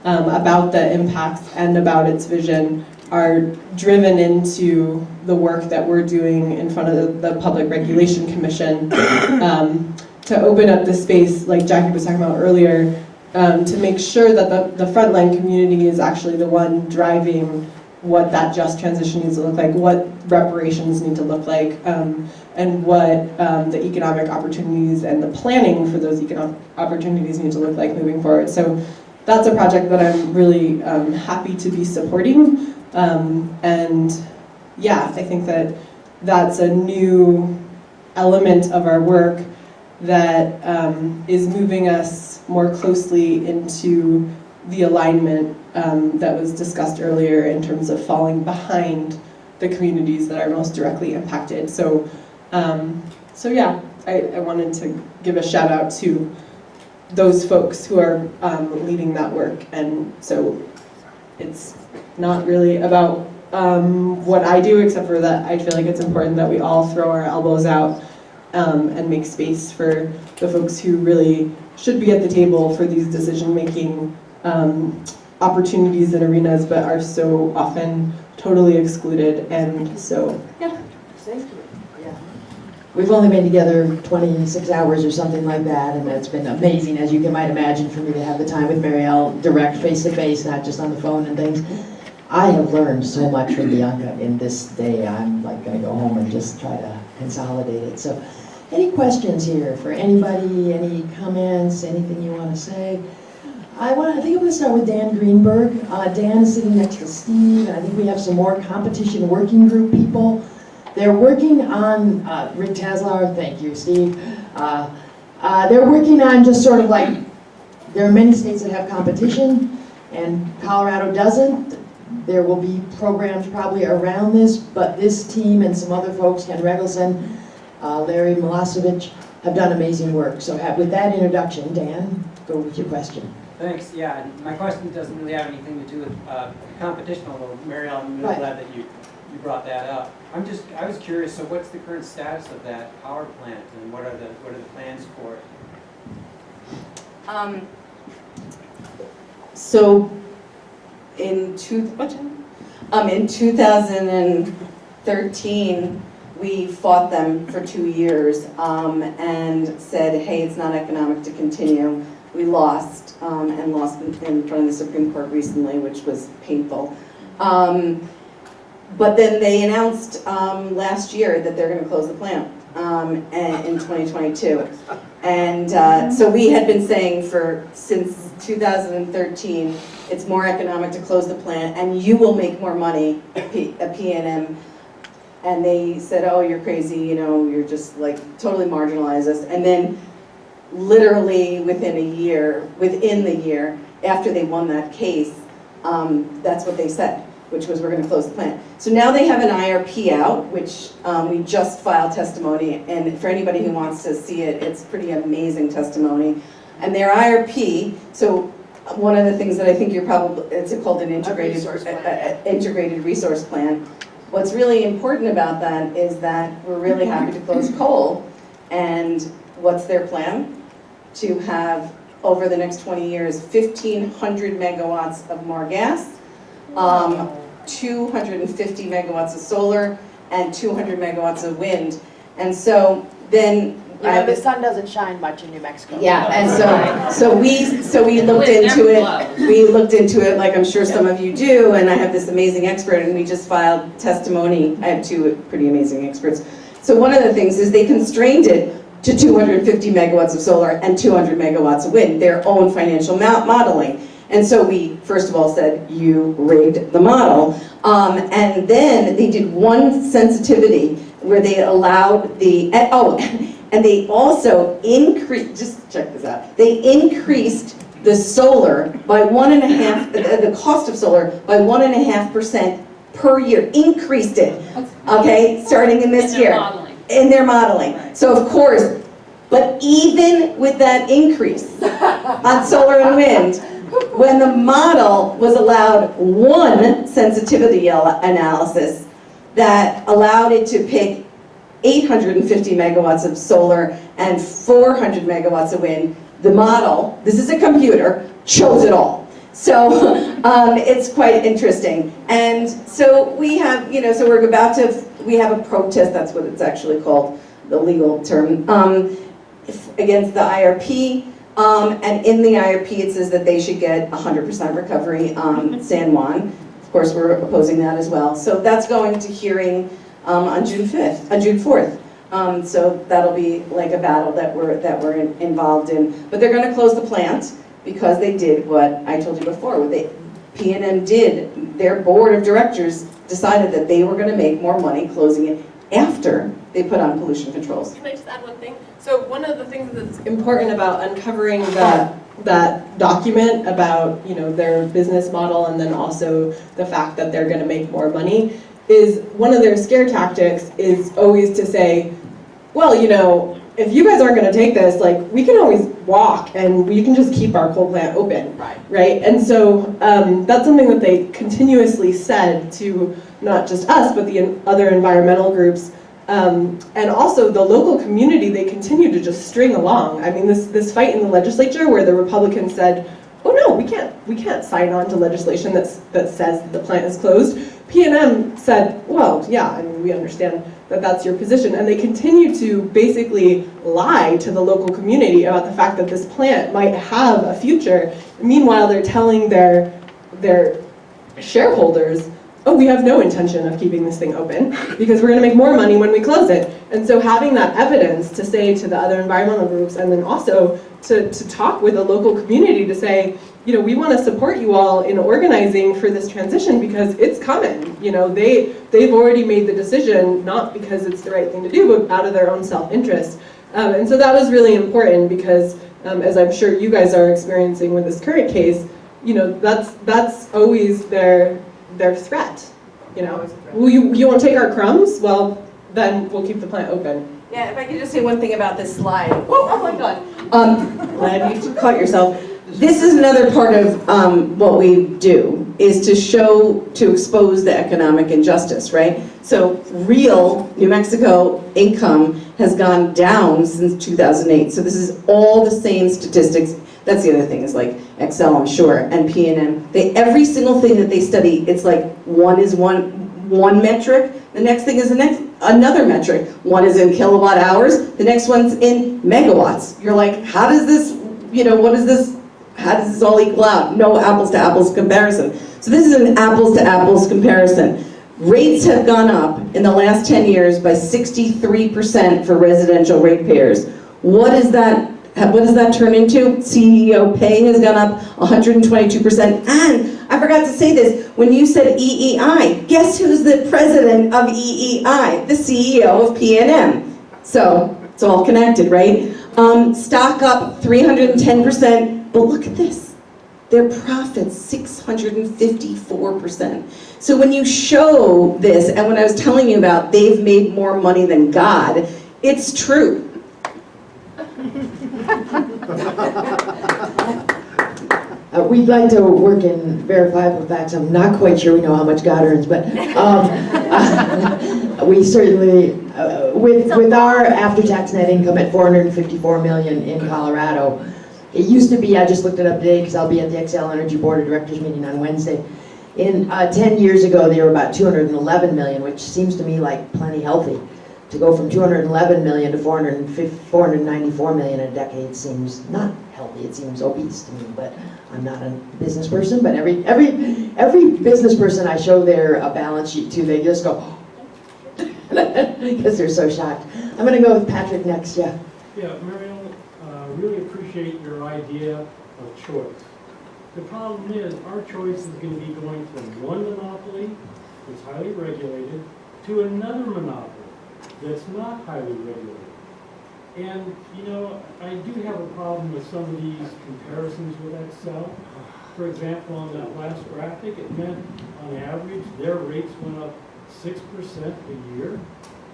about the impacts and about its vision are driven into the work that we're doing in front of the Public Regulation Commission to open up the space, like Jacqui was talking about earlier, to make sure that the frontline community is actually the one driving what that just transition needs to look like, what reparations need to look like, and what the economic opportunities and the planning for those economic opportunities need to look like moving forward. So that's a project that I'm really happy to be supporting. And yeah, I think that that's a new element of our work that is moving us more closely into the alignment that was discussed earlier in terms of falling behind the communities that are most directly impacted. So yeah, I wanted to give a shout out to those folks who are leading that work. And so it's not really about what I do, except for that I feel like it's important that we all throw our elbows out and make space for the folks who really should be at the table for these decision-making opportunities and arenas, but are so often totally excluded. And so, yeah. Thank you. Yeah. We've only been together 26 hours or something like that, and it's been amazing, as you might imagine, for me to have the time with Mariel direct, face-to-face, not just on the phone and things. I have learned so much from Bianca in this day. I'm like going to go home and just try to consolidate it. So, any questions here for anybody? Any comments? Anything you want to say? I think I'm going to start with Dan Greenberg. Dan is sitting next to Steve, and I think we have some more competition working group people. They're working on, Rick Taslauer, thank you, Steve. They're working on just sort of like, there are many states that have competition, and Colorado doesn't. There will be programs probably around this, but this team and some other folks, Ken Regelson, Larry Milosevic, have done amazing work. So with that introduction, Dan, go with your question. Thanks. Yeah, my question doesn't really have anything to do with competition, although Mariel, I'm really glad that you brought that up. I was curious. So, what's the current status of that power plant, and what are the plans for it? So, in 2013, we fought them for 2 years and said, hey, it's not economic to continue. We lost, and lost in front of the Supreme Court recently, which was painful. But then they announced last year that they're going to close the plant in 2022. And so we had been saying since 2013, it's more economic to close the plant, and you will make more money at PNM. And they said, oh, you're crazy, you're just like totally marginalize us. And then literally within the year, after they won that case, that's what they said, which was we're going to close the plant. So now they have an IRP out, which we just filed testimony, and for anybody who wants to see it, it's pretty amazing testimony. And their IRP, so one of the things that I think you're probably, it's called an integrated, resource plan. integrated resource plan. What's really important about that is that we're really happy to close coal. And what's their plan? To have, over the next 20 years, 1,500 megawatts of more gas, 250 megawatts of solar, and 200 megawatts of wind. And so then You know, the sun doesn't shine much in New Mexico. yeah, and so we looked into it. We looked into it, like I'm sure some of you do, and I have this amazing expert, and we just filed testimony. I have two pretty amazing experts. So one of the things is they constrained it to 250 megawatts of solar and 200 megawatts of wind, their own financial modeling. And so we, first of all, said, you rigged the model. And then they did one sensitivity where they allowed the, and they also increased, just check this out, they increased the solar by 1.5%, the cost of solar by 1.5% per year, increased it, okay, starting in this year. In their modeling. So of course, but even with that increase on solar and wind, when the model was allowed one sensitivity analysis that allowed it to pick 850 megawatts of solar and 400 megawatts of wind, the model, this is a computer, chose it all. So it's quite interesting. And so we have, you know, so we're about to, we have a protest, that's what it's actually called, the legal term, against the IRP. And in the IRP it says that they should get 100% recovery on San Juan. Of course, we're opposing that as well. So that's going to hearing on June 4th. So that'll be like a battle that we're involved in. But they're going to close the plant because they did what I told you before. What P&M did, their board of directors decided that they were going to make more money closing it after they put on pollution controls. Can I just add one thing? So one of the things that's important about uncovering that document about, you know, their business model and then also the fact that they're going to make more money is one of their scare tactics is always to say, well, you know, if you guys aren't going to take this, like, we can always walk and we can just keep our coal plant open, right? And so that's something that they continuously said to not just us, but the other environmental groups. And also the local community, they continue to just string along. I mean, this fight in the legislature where the Republicans said, oh no, we can't sign on to legislation that says that the plant is closed. P&M said, well, yeah, I mean, we understand that that's your position. And they continue to basically lie to the local community about the fact that this plant might have a future. Meanwhile, they're telling their shareholders, oh, we have no intention of keeping this thing open because we're going to make more money when we close it. And so having that evidence to say to the other environmental groups and then also to talk with the local community to say, you know, we want to support you all in organizing for this transition because it's coming. You know, they've already made the decision, not because it's the right thing to do, but out of their own self-interest. And so that was really important because, as I'm sure you guys are experiencing with this current case, you know, that's always their threat. You know, well, you won't take our crumbs? Well, then we'll keep the plant open. Yeah, if I could just say one thing about this slide. Oh my God. Glad you caught yourself. This is another part of what we do, is to expose the economic injustice, right? So real New Mexico income has gone down since 2008. So this is all the same statistics. That's the other thing, is like Excel, I'm sure, and P&M. Every single thing that they study, it's like one is one metric, the next thing is another metric. One is in kilowatt hours, the next one's in megawatts. You're like, how does this, you know, what is this, how does this all equal out? No apples to apples comparison. So this is an apples to apples comparison. Rates have gone up in the last 10 years by 63% for residential ratepayers. What does that turn into? CEO pay has gone up 122%. And I forgot to say this, when you said EEI, guess who's the president of EEI? The CEO of P&M. So it's all connected, right? Stock up 310%, but look at this. Their profits 654%. So when you show this, and when I was telling you about they've made more money than God, it's true. We'd like to work in verifiable facts. I'm not quite sure we know how much God earns, but we certainly, with our after-tax net income at 454 million in Colorado, it used to be, I just looked it up today because I'll be at the Xcel Energy Board of Directors meeting on Wednesday. 10 years ago, they were about 211 million, which seems to me like plenty healthy. To go from 211 million to 494 million in a decade seems not healthy. It seems obese to me, but I'm not a business person. But every business person I show their balance sheet to, they just go, because they're so shocked. I'm going to go with Patrick next, yeah. Yeah, Mariel, really appreciate your idea of choice. The problem is, our choice is going to be going from one monopoly that's highly regulated to another monopoly that's not highly regulated. And, you know, I do have a problem with some of these comparisons with Excel. For example, on that last graphic, it meant on average their rates went up 6% a year.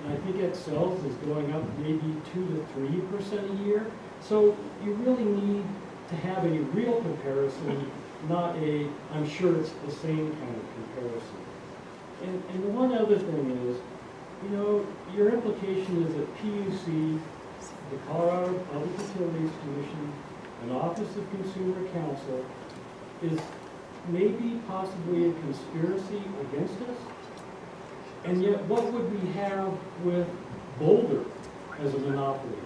And I think Excel's is going up maybe 2 to 3% a year. So you really need to have a real comparison, not a, I'm sure it's the same kind of comparison. And one other thing is, you know, your implication is that PUC, the Colorado Public Utilities Commission, an Office of Consumer Counsel, is maybe possibly a conspiracy against us? And yet, what would we have with Boulder as a monopoly?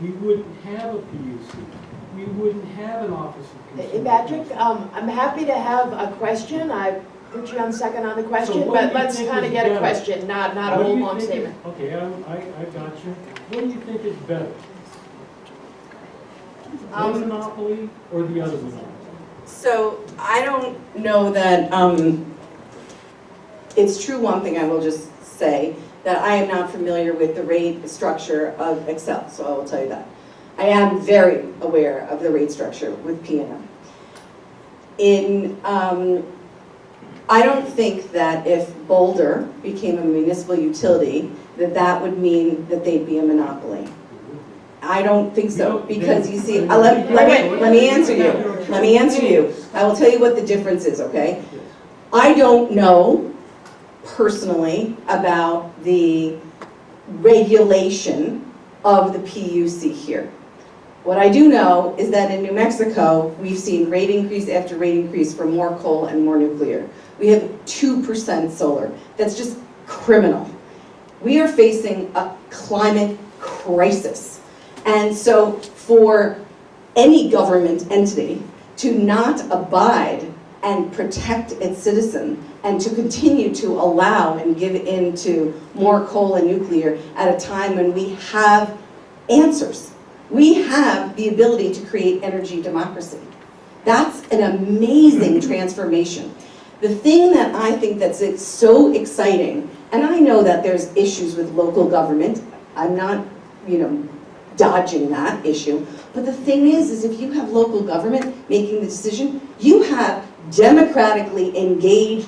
We wouldn't have a PUC. We wouldn't have an Office of Consumer Patrick, Counsel. I'm happy to have a question. I put you on second on the question, So what do but you let's think kind of is get a better? question, not a What do whole you long think statement. Okay, I got you. What do you think is better? One monopoly or the other monopoly? So I don't know that, it's true, one thing I will just say, that I am not familiar with the rate structure of Excel, so I will tell you that. I am very aware of the rate structure with P&M. I don't think that if Boulder became a municipal utility, that would mean that they'd be a monopoly. I don't think so, because you see, let me answer you. Let me answer you. I will tell you what the difference is, okay? I don't know personally about the regulation of the PUC here. What I do know is that in New Mexico, we've seen rate increase after rate increase for more coal and more nuclear. We have 2% solar. That's just criminal. We are facing a climate crisis. And so for any government entity to not abide and protect its citizen and to continue to allow and give in to more coal and nuclear at a time when we have answers. We have the ability to create energy democracy. That's an amazing transformation. The thing that I think that's so exciting, and I know that there's issues with local government, I'm not, dodging that issue, but the thing is if you have local government making the decision, you have democratically engaged,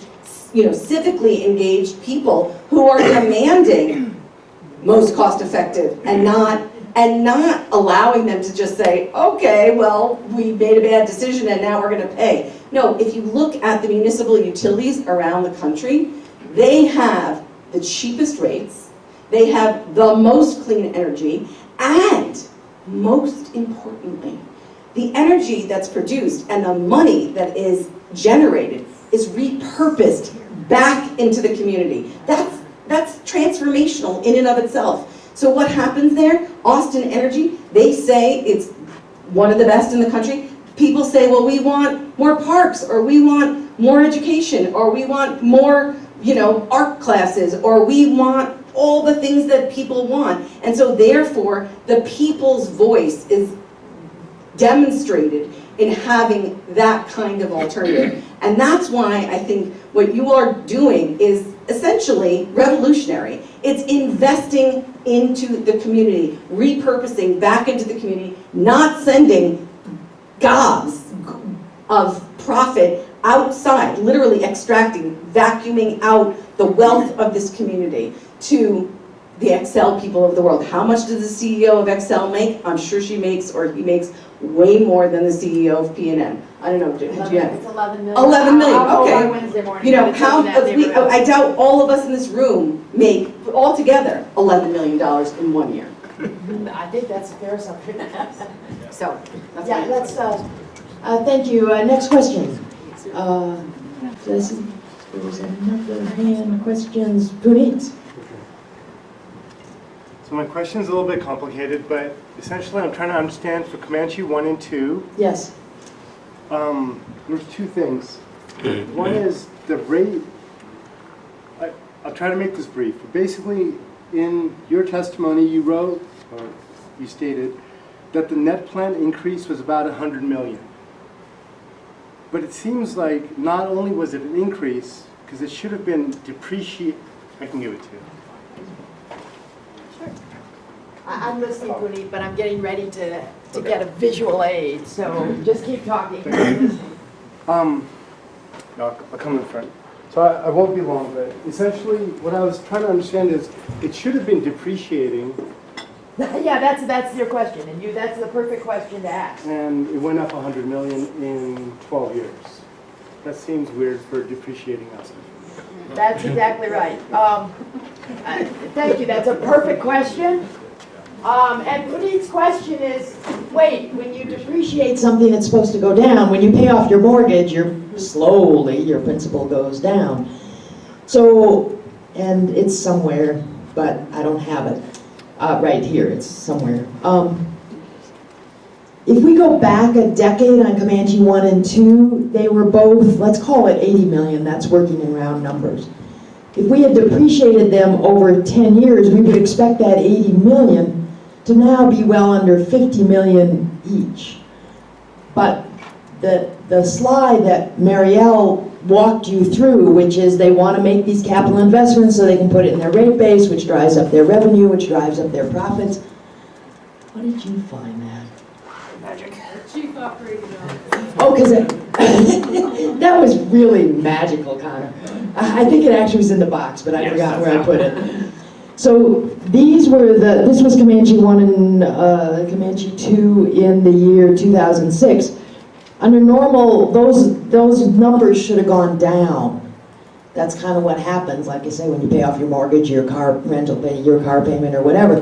civically engaged people who are demanding most cost effective and not allowing them to just say, okay, well, we made a bad decision and now we're going to pay. No, if you look at the municipal utilities around the country, they have the cheapest rates, they have the most clean energy, and most importantly, the energy that's produced and the money that is generated is repurposed back into the community. That's transformational in and of itself. So what happens there? Austin Energy, they say it's one of the best in the country. People say, well, we want more parks, or we want more education, or we want more, art classes, or we want all the things that people want. And so therefore, the people's voice is demonstrated in having that kind of alternative. And that's why I think what you are doing is essentially revolutionary. It's investing into the community, repurposing back into the community, not sending gobs of profit outside, literally extracting, vacuuming out the wealth of this community to the Excel people of the world. How much does the CEO of Excel make? I'm sure she makes, or he makes, way more than the CEO of P&M. I don't know, did you have? It's 11 million. 11 million, I'll go by okay. Wednesday morning. You know, but it's how, in that neighborhood. I doubt all of us in this room make, altogether, $11 million in 1 year. I think that's a fair assumption. So, that's Yeah, my that's, thank you. Next question. There's another hand, questions. Puneet? So my question is a little bit complicated, but essentially I'm trying to understand for Comanche 1 and 2, Yes. there's two things. One is the rate, I'll try to make this brief. Basically, in your testimony you wrote, or you stated, that the net plan increase was about 100 million. But it seems like not only was it an increase, because it should have been depreciated. I can give it to you. I'm listening, Puneet, but I'm getting ready to get a visual aid, so just keep talking. I'll come in front. So I won't be long, but essentially what I was trying to understand is it should have been depreciating. Yeah, that's your question, and that's the perfect question to ask. And it went up 100 million in 12 years. That seems weird for depreciating assets. That's exactly right. Thank you, that's a perfect question. And Puneet's question is, wait, when you depreciate something that's supposed to go down, when you pay off your mortgage, slowly your principal goes down. So, and it's somewhere, but I don't have it right here, it's somewhere. If we go back a decade on Comanche 1 and 2, they were both, let's call it 80 million, that's working in round numbers. If we had depreciated them over 10 years, we would expect that 80 million to now be well under 50 million each. But the slide that Mariel walked you through, which is they want to make these capital investments so they can put it in their rate base, which drives up their revenue, which drives up their profits. What did you find that? Magic. Chief Operating Officer. Oh, because that was really magical, Connor. I think it actually was in the box, but I forgot where I put it. So this was Comanche 1 and Comanche 2 in the year 2006. Under normal, those numbers should have gone down. That's kind of what happens, like I say, when you pay off your mortgage, your car rental pay, your car payment, or whatever.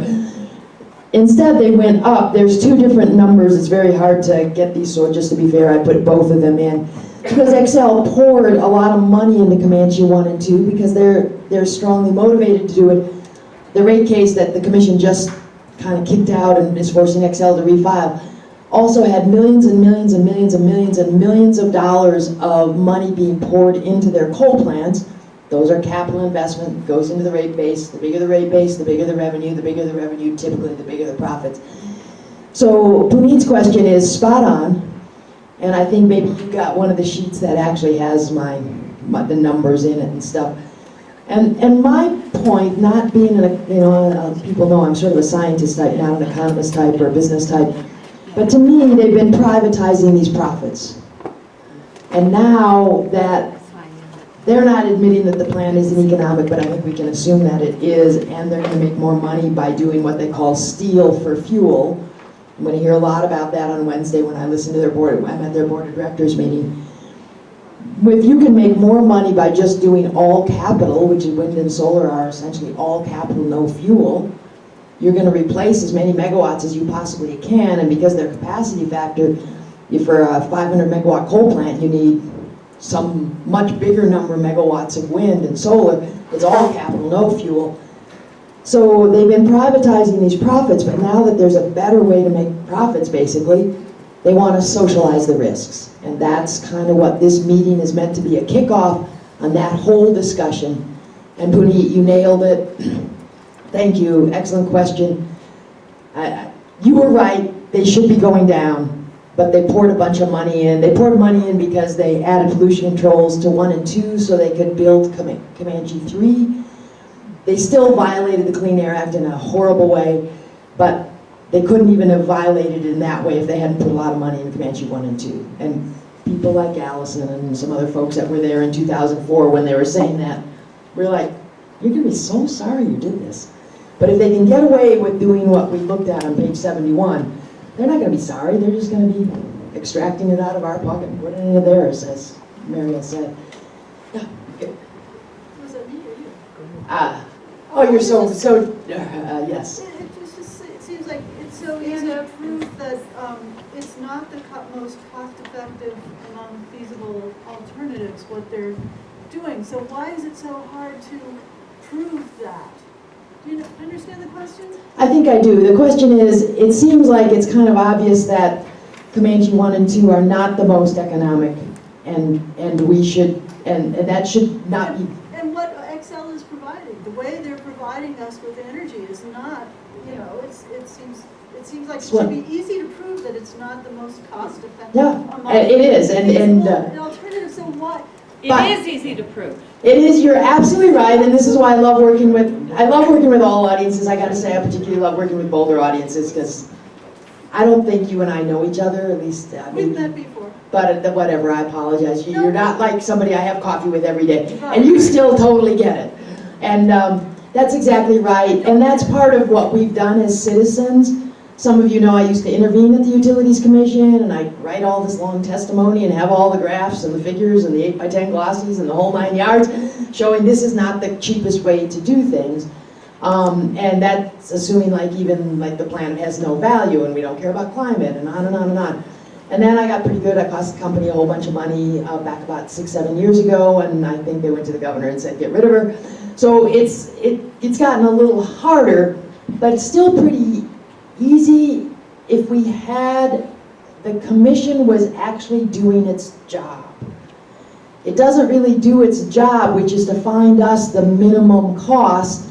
Instead, they went up. There's two different numbers. It's very hard to get these, so just to be fair, I put both of them in. Because Excel poured a lot of money into Comanche 1 and 2 because they're strongly motivated to do it. The rate case that the commission just kind of kicked out and is forcing Excel to refile also had millions and millions and millions and millions and millions of dollars of money being poured into their coal plants. Those are capital investment, goes into the rate base. The bigger the rate base, the bigger the revenue, typically the bigger the profits. So Puneet's question is spot on, and I think maybe you got one of the sheets that actually has the numbers in it and stuff. And my point, not being people know I'm sort of a scientist type, not an economist type or a business type, but to me they've been privatizing these profits. And now that they're not admitting that the plan isn't economic, but I think we can assume that it is, and they're going to make more money by doing what they call steel for fuel. I'm going to hear a lot about that on Wednesday when I listen to I'm at their board of directors meeting. If you can make more money by just doing all capital, which wind and solar are essentially all capital, no fuel, you're going to replace as many megawatts as you possibly can, and because their capacity factor, for a 500 megawatt coal plant, you need some much bigger number of megawatts of wind and solar. It's all capital, no fuel. So they've been privatizing these profits, but now that there's a better way to make profits, basically, they want to socialize the risks. And that's kind of what this meeting is meant to be, a kickoff on that whole discussion. And Puneet, you nailed it. Thank you, excellent question. You were right, they should be going down, but they poured a bunch of money in. They poured money in because they added pollution controls to 1 and 2 so they could build Comanche 3. They still violated the Clean Air Act in a horrible way, but they couldn't even have violated it in that way if they hadn't put a lot of money in Comanche 1 and 2. And people like Allison and some other folks that were there in 2004 when they were saying that, we're like, you're going to be so sorry you did this. But if they can get away with doing what we looked at on page 71, they're not gonna be sorry, they're just gonna be extracting it out of our pocket and putting it into theirs, as Mariel said. Yeah, okay. Was it me or you? Oh, you're yes. It seems like it's so easy to prove that it's not the most cost-effective among feasible alternatives what they're doing. So why is it so hard to prove that? Do you understand the question? I think I do. The question is, it seems like it's kind of obvious that Comanche 1 and 2 are not the most economic, and we should, and that should not be. And what Excel is providing, the way they're providing us with energy is not, you know, it seems like it should be easy to prove that it's not the most cost-effective. Yeah, it is, and alternative. So what? It is easy to prove. It is, you're absolutely right, and this is why I love working with all audiences. I gotta say, I particularly love working with Boulder audiences, because I don't think you and I know each other, at least. We've met before. But whatever, I apologize. You're not like somebody I have coffee with every day, and you still totally get it. And that's exactly right, and that's part of what we've done as citizens. Some of you know I used to intervene at the Utilities Commission, and I write all this long testimony and have all the graphs and the figures and the 8x10 glossies and the whole 9 yards, showing this is not the cheapest way to do things. And that's assuming like even like the planet has no value and we don't care about climate and on and on and on. And then I got pretty good. I cost the company a whole bunch of money back about 6-7 years ago, and I think they went to the governor and said get rid of her. So it's gotten a little harder, but it's still pretty easy if we had, the commission was actually doing its job. It doesn't really do its job, which is to find us the minimum cost,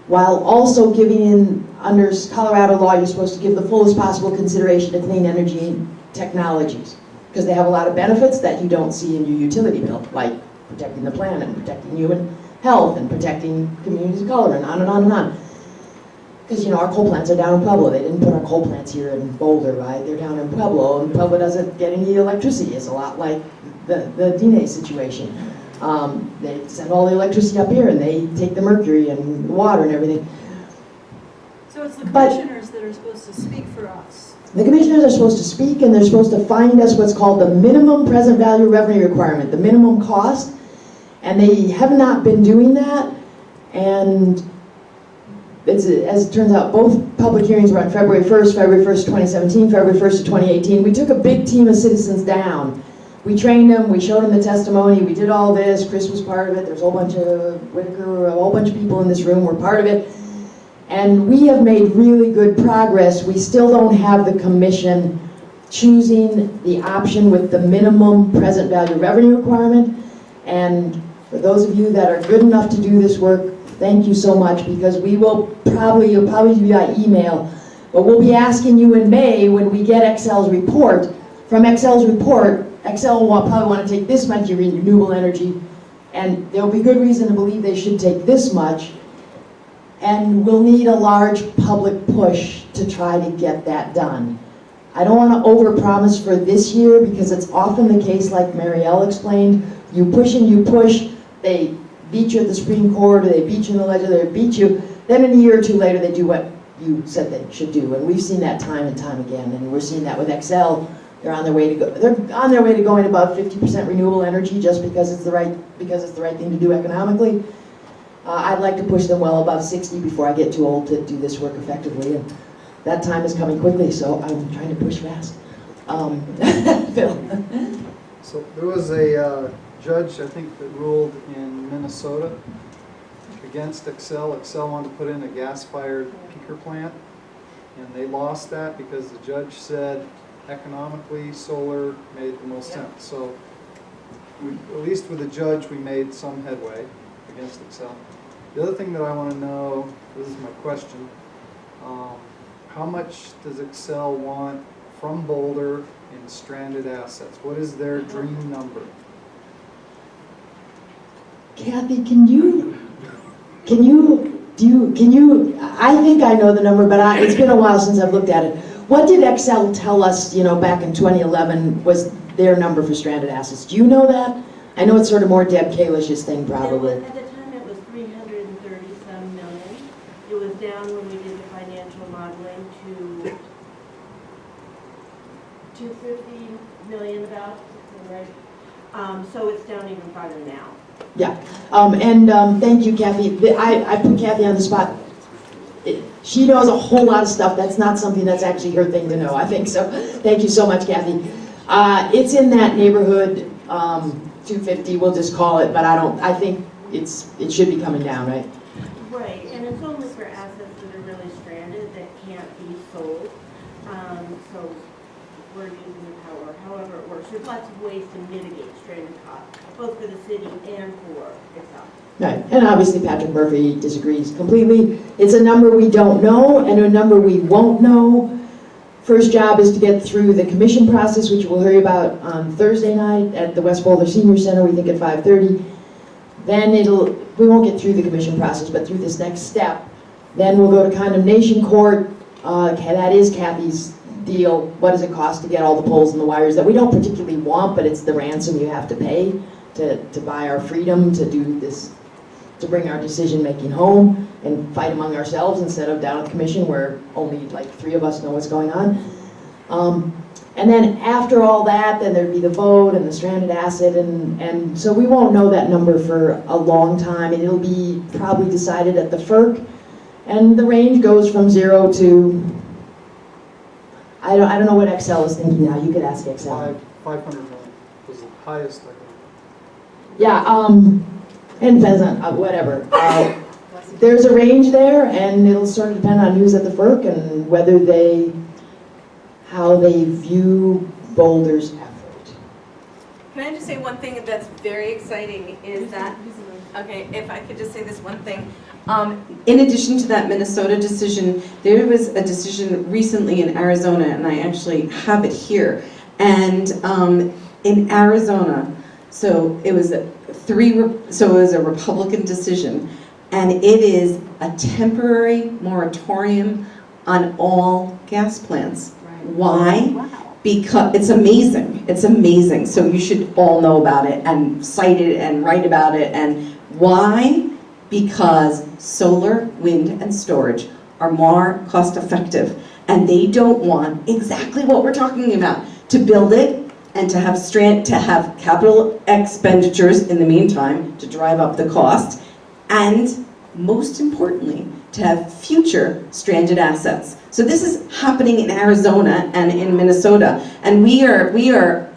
while also giving in, under Colorado law, you're supposed to give the fullest possible consideration to clean energy technologies, because they have a lot of benefits that you don't see in your utility bill, like protecting the planet, and protecting human health, and protecting communities of color, and on and on and on. Because, you know, our coal plants are down in Pueblo. They didn't put our coal plants here in Boulder, right? They're down in Pueblo, and Pueblo doesn't get any electricity. It's a lot like the Dine situation. They send all the electricity up here, and they take the mercury and the water and everything. So it's the commissioners that are supposed to speak for us. The commissioners are supposed to speak, and they're supposed to find us what's called the minimum present value revenue requirement, the minimum cost, and they have not been doing that. And as it turns out, both public hearings were on February 1st, 2017, February 1st of 2018. We took a big team of citizens down. We trained them, we showed them the testimony, we did all this. Chris was part of it. There's a whole bunch of Whitaker, a whole bunch of people in this room were part of it. And we have made really good progress. We still don't have the commission choosing the option with the minimum present value revenue requirement. And for those of you that are good enough to do this work, thank you so much, because you'll probably be by email, but we'll be asking you in May when we get Excel's report. From Excel's report, Excel will probably want to take this much in renewable energy, and there'll be good reason to believe they should take this much, and we'll need a large public push to try to get that done. I don't want to overpromise for this year, because it's often the case, like Mariel explained, you push and you push, they beat you at the Supreme Court, or they beat you in the legislature, they beat you, then in a year or two later they do what you said they should do. And we've seen that time and time again, and we're seeing that with Excel. They're on their way to going above 50% renewable energy just because it's the right thing to do economically. I'd like to push them well above 60 before I get too old to do this work effectively, and that time is coming quickly, so I'm trying to push fast. Phil. So there was a judge, I think, that ruled in Minnesota against Excel. Excel wanted to put in a gas-fired peaker plant, and they lost that because the judge said economically solar made the most sense. So at least with the judge, we made some headway against Excel. The other thing that I want to know, this is my question, how much does Excel want from Boulder in stranded assets? What is their dream number? Kathy, I think I know the number, but it's been a while since I've looked at it. What did Excel tell us, back in 2011 was their number for stranded assets? Do you know that? I know it's sort of more Deb Kalish's thing, probably. At the time it was 330-some million. It was down down when we did the financial modeling to 250 million about, right? So it's down even farther now. Yeah, thank you, Kathy. I put Kathy on the spot. She knows a whole lot of stuff. That's not something that's actually her thing to know, I think. So thank you so much, Kathy. It's in that neighborhood, 250, we'll just call it, but I think it should be coming down, right? Right, and it's only for assets that are really stranded that can't be sold. So we're using the power, however it works. There's lots of ways to mitigate stranded costs, both for the city and for itself. Right, and obviously Patrick Murphy disagrees completely. It's a number we don't know and a number we won't know. First job is to get through the commission process, which we'll hear about on Thursday night at the West Boulder Senior Center, we think at 5:30. Then we won't get through the commission process, but through this next step. Then we'll go to condemnation court. That is Kathy's deal. What does it cost to get all the poles and the wires that we don't particularly want, but it's the ransom you have to pay to buy our freedom to do this, to bring our decision-making home and fight among ourselves instead of down at the commission where only like 3 of us know what's going on. And then after all that, then there'd be the vote and the stranded asset, and so we won't know that number for a long time, and it'll be probably decided at the FERC, and the range goes from 0 to, I don't know what Excel is thinking now, you could ask Excel. 500 million was the highest I heard. Yeah, and depends on whatever. There's a range there, and it'll sort of depend on who's at the FERC and whether how they view Boulder's effort. Can I just say one thing that's very exciting is that, okay, if I could just say this one thing. In addition to that Minnesota decision, there was a decision recently in Arizona, and I actually have it here. And in Arizona, so it was a Republican decision, and it is a temporary moratorium on all gas plants. Why? Wow. Because it's amazing. It's amazing. So you should all know about it and cite it and write about it. And why? Because solar, wind, and storage are more cost effective. And they don't want exactly what we're talking about, to build it and to have capital expenditures in the meantime to drive up the cost, and most importantly, to have future stranded assets. So this is happening in Arizona and in Minnesota, and we are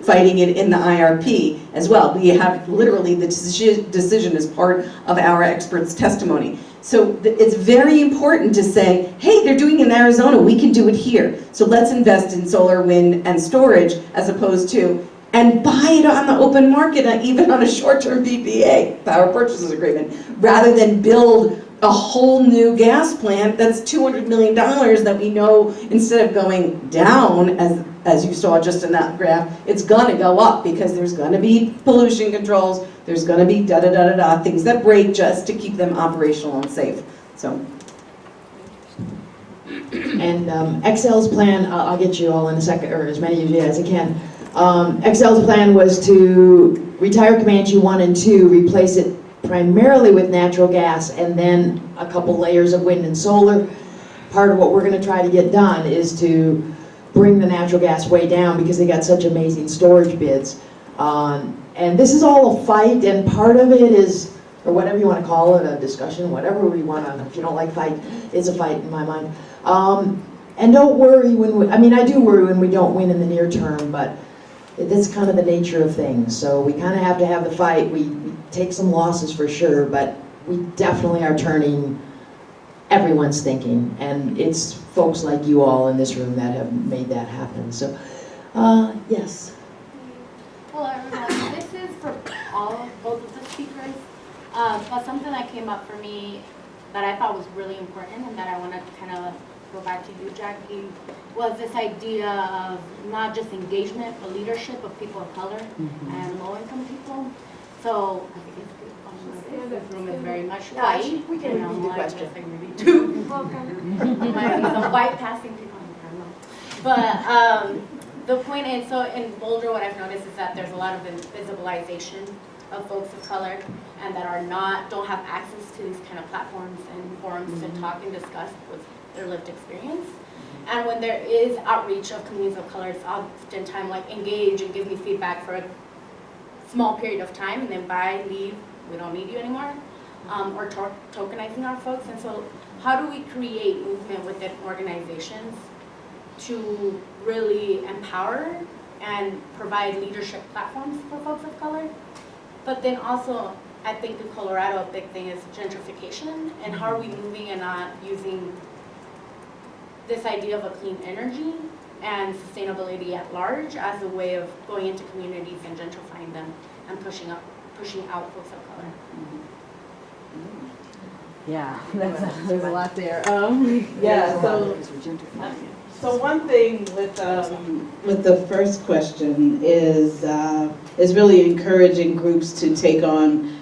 fighting it in the IRP as well. We have literally the decision as part of our experts' testimony. So it's very important to say, hey, they're doing it in Arizona, we can do it here. So let's invest in solar, wind, and storage as opposed to, and buy it on the open market, even on a short-term PPA, power purchases agreement, rather than build a whole new gas plant that's $200 million that we know, instead of going down, as you saw just in that graph, it's gonna go up because there's gonna be pollution controls, there's gonna be da-da-da-da-da, things that break just to keep them operational and safe, so. And Excel's plan, I'll get you all in a second, or as many of you as I can. Excel's plan was to retire Comanche 1 and 2, replace it primarily with natural gas, and then a couple layers of wind and solar. Part of what we're going to try to get done is to bring the natural gas way down because they got such amazing storage bids. And this is all a fight, and part of it is, or whatever you want to call it, a discussion, whatever we want to, if you don't like fight, it's a fight in my mind. And don't worry I do worry when we don't win in the near term, but that's kind of the nature of things. So we kind of have to have the fight. We take some losses for sure, but we definitely are turning everyone's thinking, and it's folks like you all in this room that have made that happen. So, yes. Hello everyone, this is for both of the speakers, but something that came up for me that I thought was really important and that I want to kind of go back to you, Jacqui, was this idea of not just engagement, but leadership of people of color and low-income people. So, this room is very much white. We can repeat the question. Some white passing people. But the point is, so in Boulder, what I've noticed is that there's a lot of visibilization of folks of color, and that don't have access to these kind of platforms and forums to talk and discuss with their lived experience. And when there is outreach of communities of color, it's oftentimes like engage and give me feedback for a small period of time, and then bye, leave, we don't need you anymore, or tokenizing our folks. And so how do we create movement within organizations to really empower and provide leadership platforms for folks of color? But then also, I think in Colorado, a big thing is gentrification, and how are we moving and not using this idea of a clean energy and sustainability at large as a way of going into communities and gentrifying them and pushing out folks of color. Yeah, there's a lot there. Yeah, So one thing with the first question is really encouraging groups to take on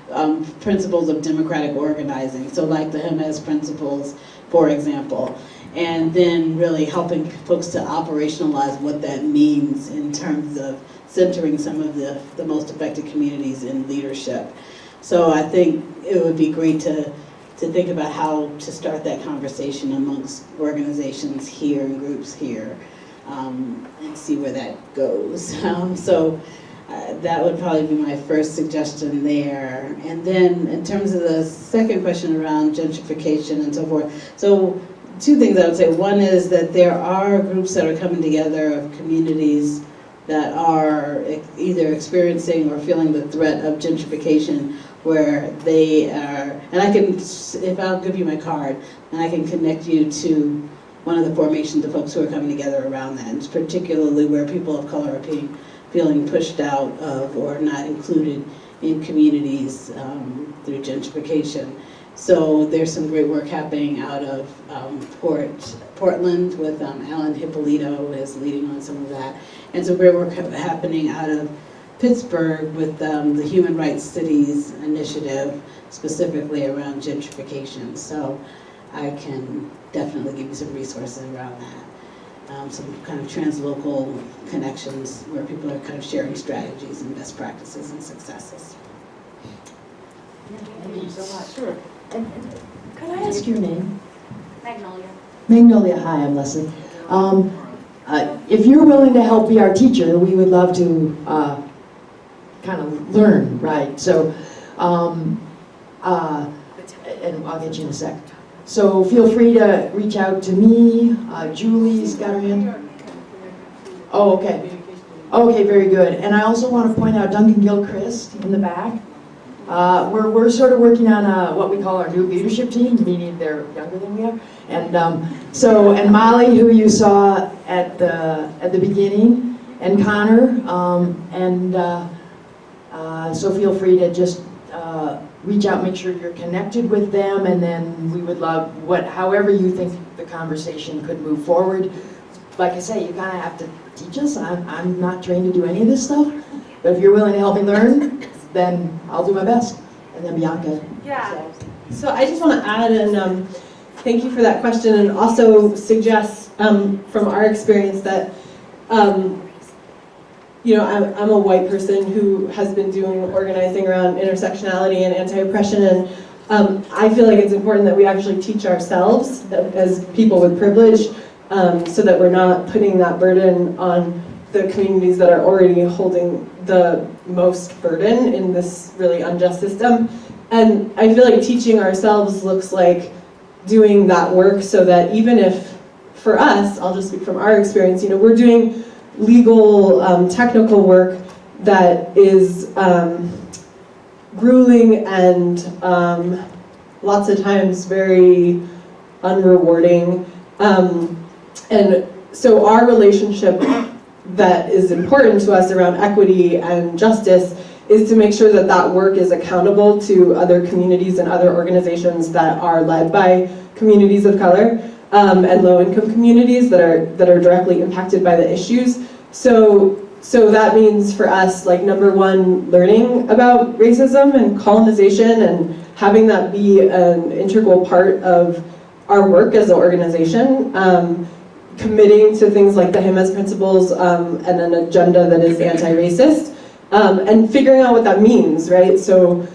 principles of democratic organizing. So like the HIMAS principles, for example, and then really helping folks to operationalize what that means in terms of centering some of the most affected communities in leadership. So I think it would be great to think about how to start that conversation amongst organizations here and groups here, and see where that goes. That would probably be my first suggestion there. And then in terms of the second question around gentrification and so forth, so two things I would say. One is that there are groups that are coming together of communities that are either experiencing or feeling the threat of gentrification, where they are, and I'll give you my card, and I can connect you to one of the formations of folks who are coming together around that. And it's particularly where people of color are feeling pushed out of or not included in communities through gentrification. So there's some great work happening out of Portland with Alan Hippolito is leading on some of that. And some great work happening out of Pittsburgh with the Human Rights Cities initiative, specifically around gentrification. So I can definitely give you some resources around that. Some kind of translocal connections where people are kind of sharing strategies and best practices and successes. Thank you so much. Sure. And could I ask your name? Magnolia. Magnolia, hi, I'm Leslie. If you're willing to help be our teacher, we would love to kind of learn, right? So, and I'll get you in a sec. So feel free to reach out to me. Julie's got her hand. Oh, okay. Okay, very good. And I also want to point out Duncan Gilchrist in the back. We're sort of working on what we call our new leadership team, meaning they're younger than we are. And and Molly, who you saw at the beginning, and Connor, so feel free to just reach out, make sure you're connected with them, and then we would love however you think the conversation could move forward. Like I say, you kind of have to teach us. I'm not trained to do any of this stuff, but if you're willing to help me learn, then I'll do my best. And then Bianca. Yeah. So I just want to add, and thank you for that question, and also suggest from our experience that, I'm a white person who has been doing organizing around intersectionality and anti-oppression, and I feel like it's important that we actually teach ourselves as people with privilege, so that we're not putting that burden on the communities that are already holding the most burden in this really unjust system. And I feel like teaching ourselves looks like doing that work, so that even if, for us, I'll just speak from our experience, we're doing legal, technical work that is grueling and lots of times very unrewarding. And so our relationship that is important to us around equity and justice is to make sure that that work is accountable to other communities and other organizations that are led by communities of color, and low-income communities that are directly impacted by the issues. So that means for us, like, number one, learning about racism and colonization and having that be an integral part of our work as an organization, committing to things like the HIMAS principles and an agenda that is anti-racist, and figuring out what that means, right? So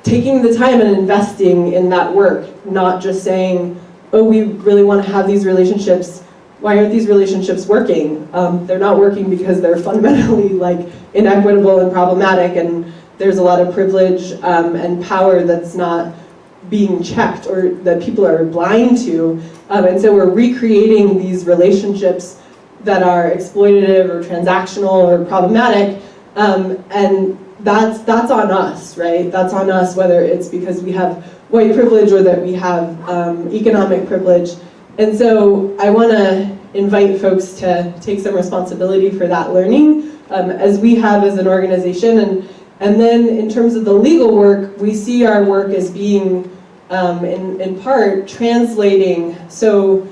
taking the time and investing in that work, not just saying, oh, we really want to have these relationships. Why aren't these relationships working? They're not working because they're fundamentally like inequitable and problematic, and there's a lot of privilege and power that's not being checked or that people are blind to. And so we're recreating these relationships that are exploitative or transactional or problematic, and that's on us, right? That's on us, whether it's because we have white privilege or that we have economic privilege. And so I want to invite folks to take some responsibility for that learning, as we have as an organization. And then in terms of the legal work, we see our work as being, in part, translating. So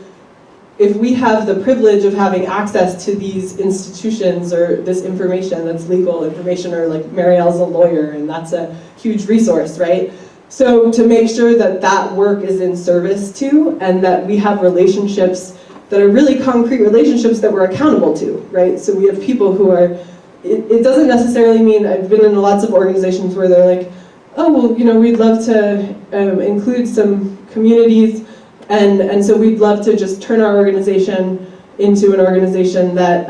if we have the privilege of having access to these institutions or this information that's legal information, or like Mariel's a lawyer and that's a huge resource, right? So to make sure that that work is in service to, and that we have relationships that are really concrete relationships that we're accountable to, right? So we have people who are, it doesn't necessarily mean, I've been in lots of organizations where they're like, oh, well, you know, we'd love to include some communities, and so we'd love to just turn our organization into an organization that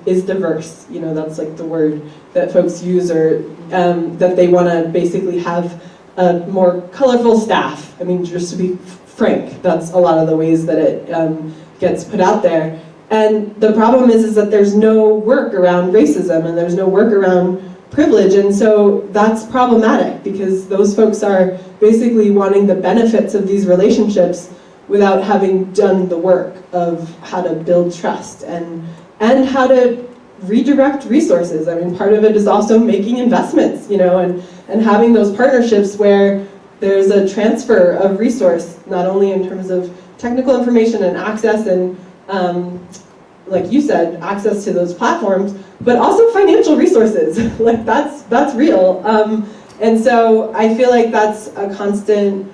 is diverse. You know, that's like the word that folks use, or that they want to basically have a more colorful staff. I mean, just to be frank, that's a lot of the ways that it gets put out there. And the problem is that there's no work around racism and there's no work around privilege, and so that's problematic because those folks are basically wanting the benefits of these relationships without having done the work of how to build trust and how to redirect resources. I mean, part of it is also making investments, you know, and having those partnerships where there's a transfer of resource, not only in terms of technical information and access and, like you said, access to those platforms, but also financial resources. Like that's real. And so I feel like that's a constant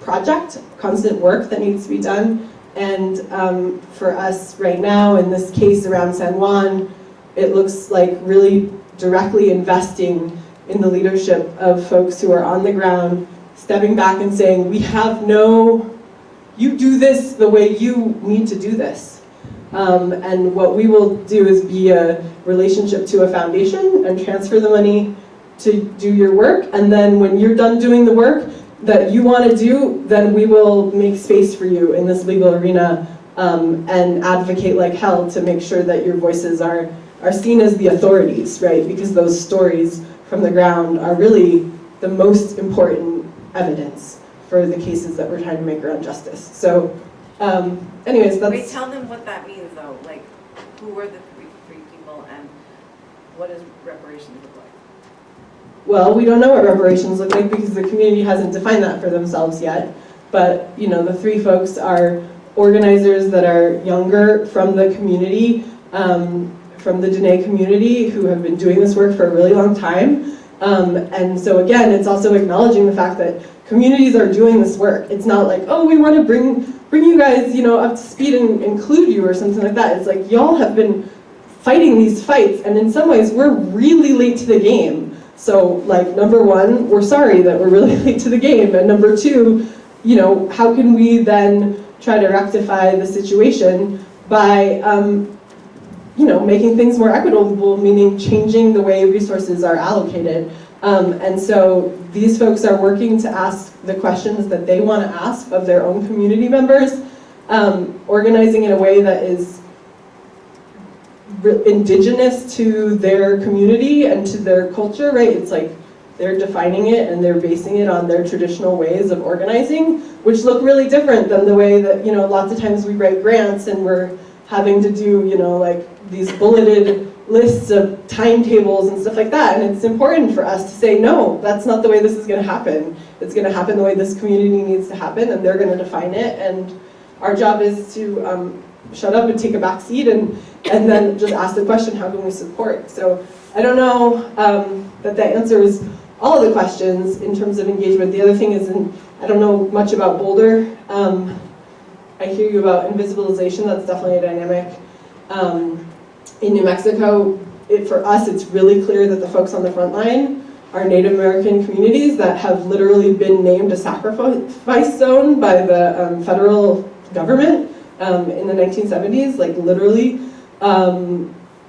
project, constant work that needs to be done. And for us right now, in this case around San Juan, it looks like really directly investing in the leadership of folks who are on the ground, stepping back and saying, we have you do this the way you need to do this. And what we will do is be a relationship to a foundation and transfer the money to do your work. And then when you're done doing the work that you want to do, then we will make space for you in this legal arena and advocate like hell to make sure that your voices are seen as the authorities, right? Because those stories from the ground are really the most important evidence for the cases that we're trying to make around justice. So anyways, that's... Wait, tell them what that means though, like who were the three people and what does reparations look like? Well, we don't know what reparations look like because the community hasn't defined that for themselves yet. But, you know, the three folks are organizers that are younger from the community, from the Dene community, who have been doing this work for a really long time. And so again, it's also acknowledging the fact that communities are doing this work. It's not like, oh, we want to bring you guys, you know, up to speed and include you or something like that. It's like, y'all have been fighting these fights, and in some ways, we're really late to the game. So, like, number one, we're sorry that we're really late to the game, and number two, you know, how can we then try to rectify the situation by, you know, making things more equitable, meaning changing the way resources are allocated. And so these folks are working to ask the questions that they want to ask of their own community members, organizing in a way that is indigenous to their community and to their culture, right? It's like they're defining it and they're basing it on their traditional ways of organizing, which look really different than the way that, you know, lots of times we write grants and we're having to do, you know, like these bulleted lists of timetables and stuff like that. And it's important for us to say, no, that's not the way this is going to happen. It's going to happen the way this community needs to happen, and they're going to define it. And our job is to shut up and take a back seat and then just ask the question, how can we support? So I don't know that answers all of the questions in terms of engagement. The other thing is, I don't know much about Boulder. I hear you about invisibilization. That's definitely a dynamic. In New Mexico, for us, it's really clear that the folks on the front line are Native American communities that have literally been named a sacrifice zone by the federal government in the 1970s, like literally.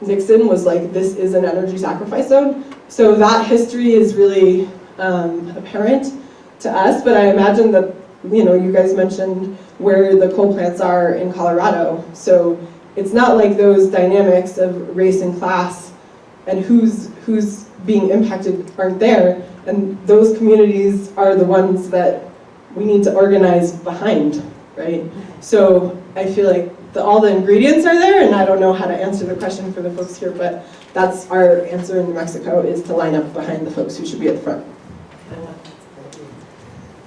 Nixon was like, this is an energy sacrifice zone. So that history is really apparent to us, but I imagine that, you know, you guys mentioned where the coal plants are in Colorado. So it's not like those dynamics of race and class and who's being impacted aren't there. And those communities are the ones that we need to organize behind, right? So I feel like all the ingredients are there, and I don't know how to answer the question for the folks here, but that's our answer in New Mexico, is to line up behind the folks who should be at the front.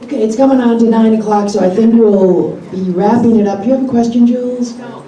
Okay, it's coming on to 9 o'clock, so I think we'll be wrapping it up. Do you have a question, Jules? No,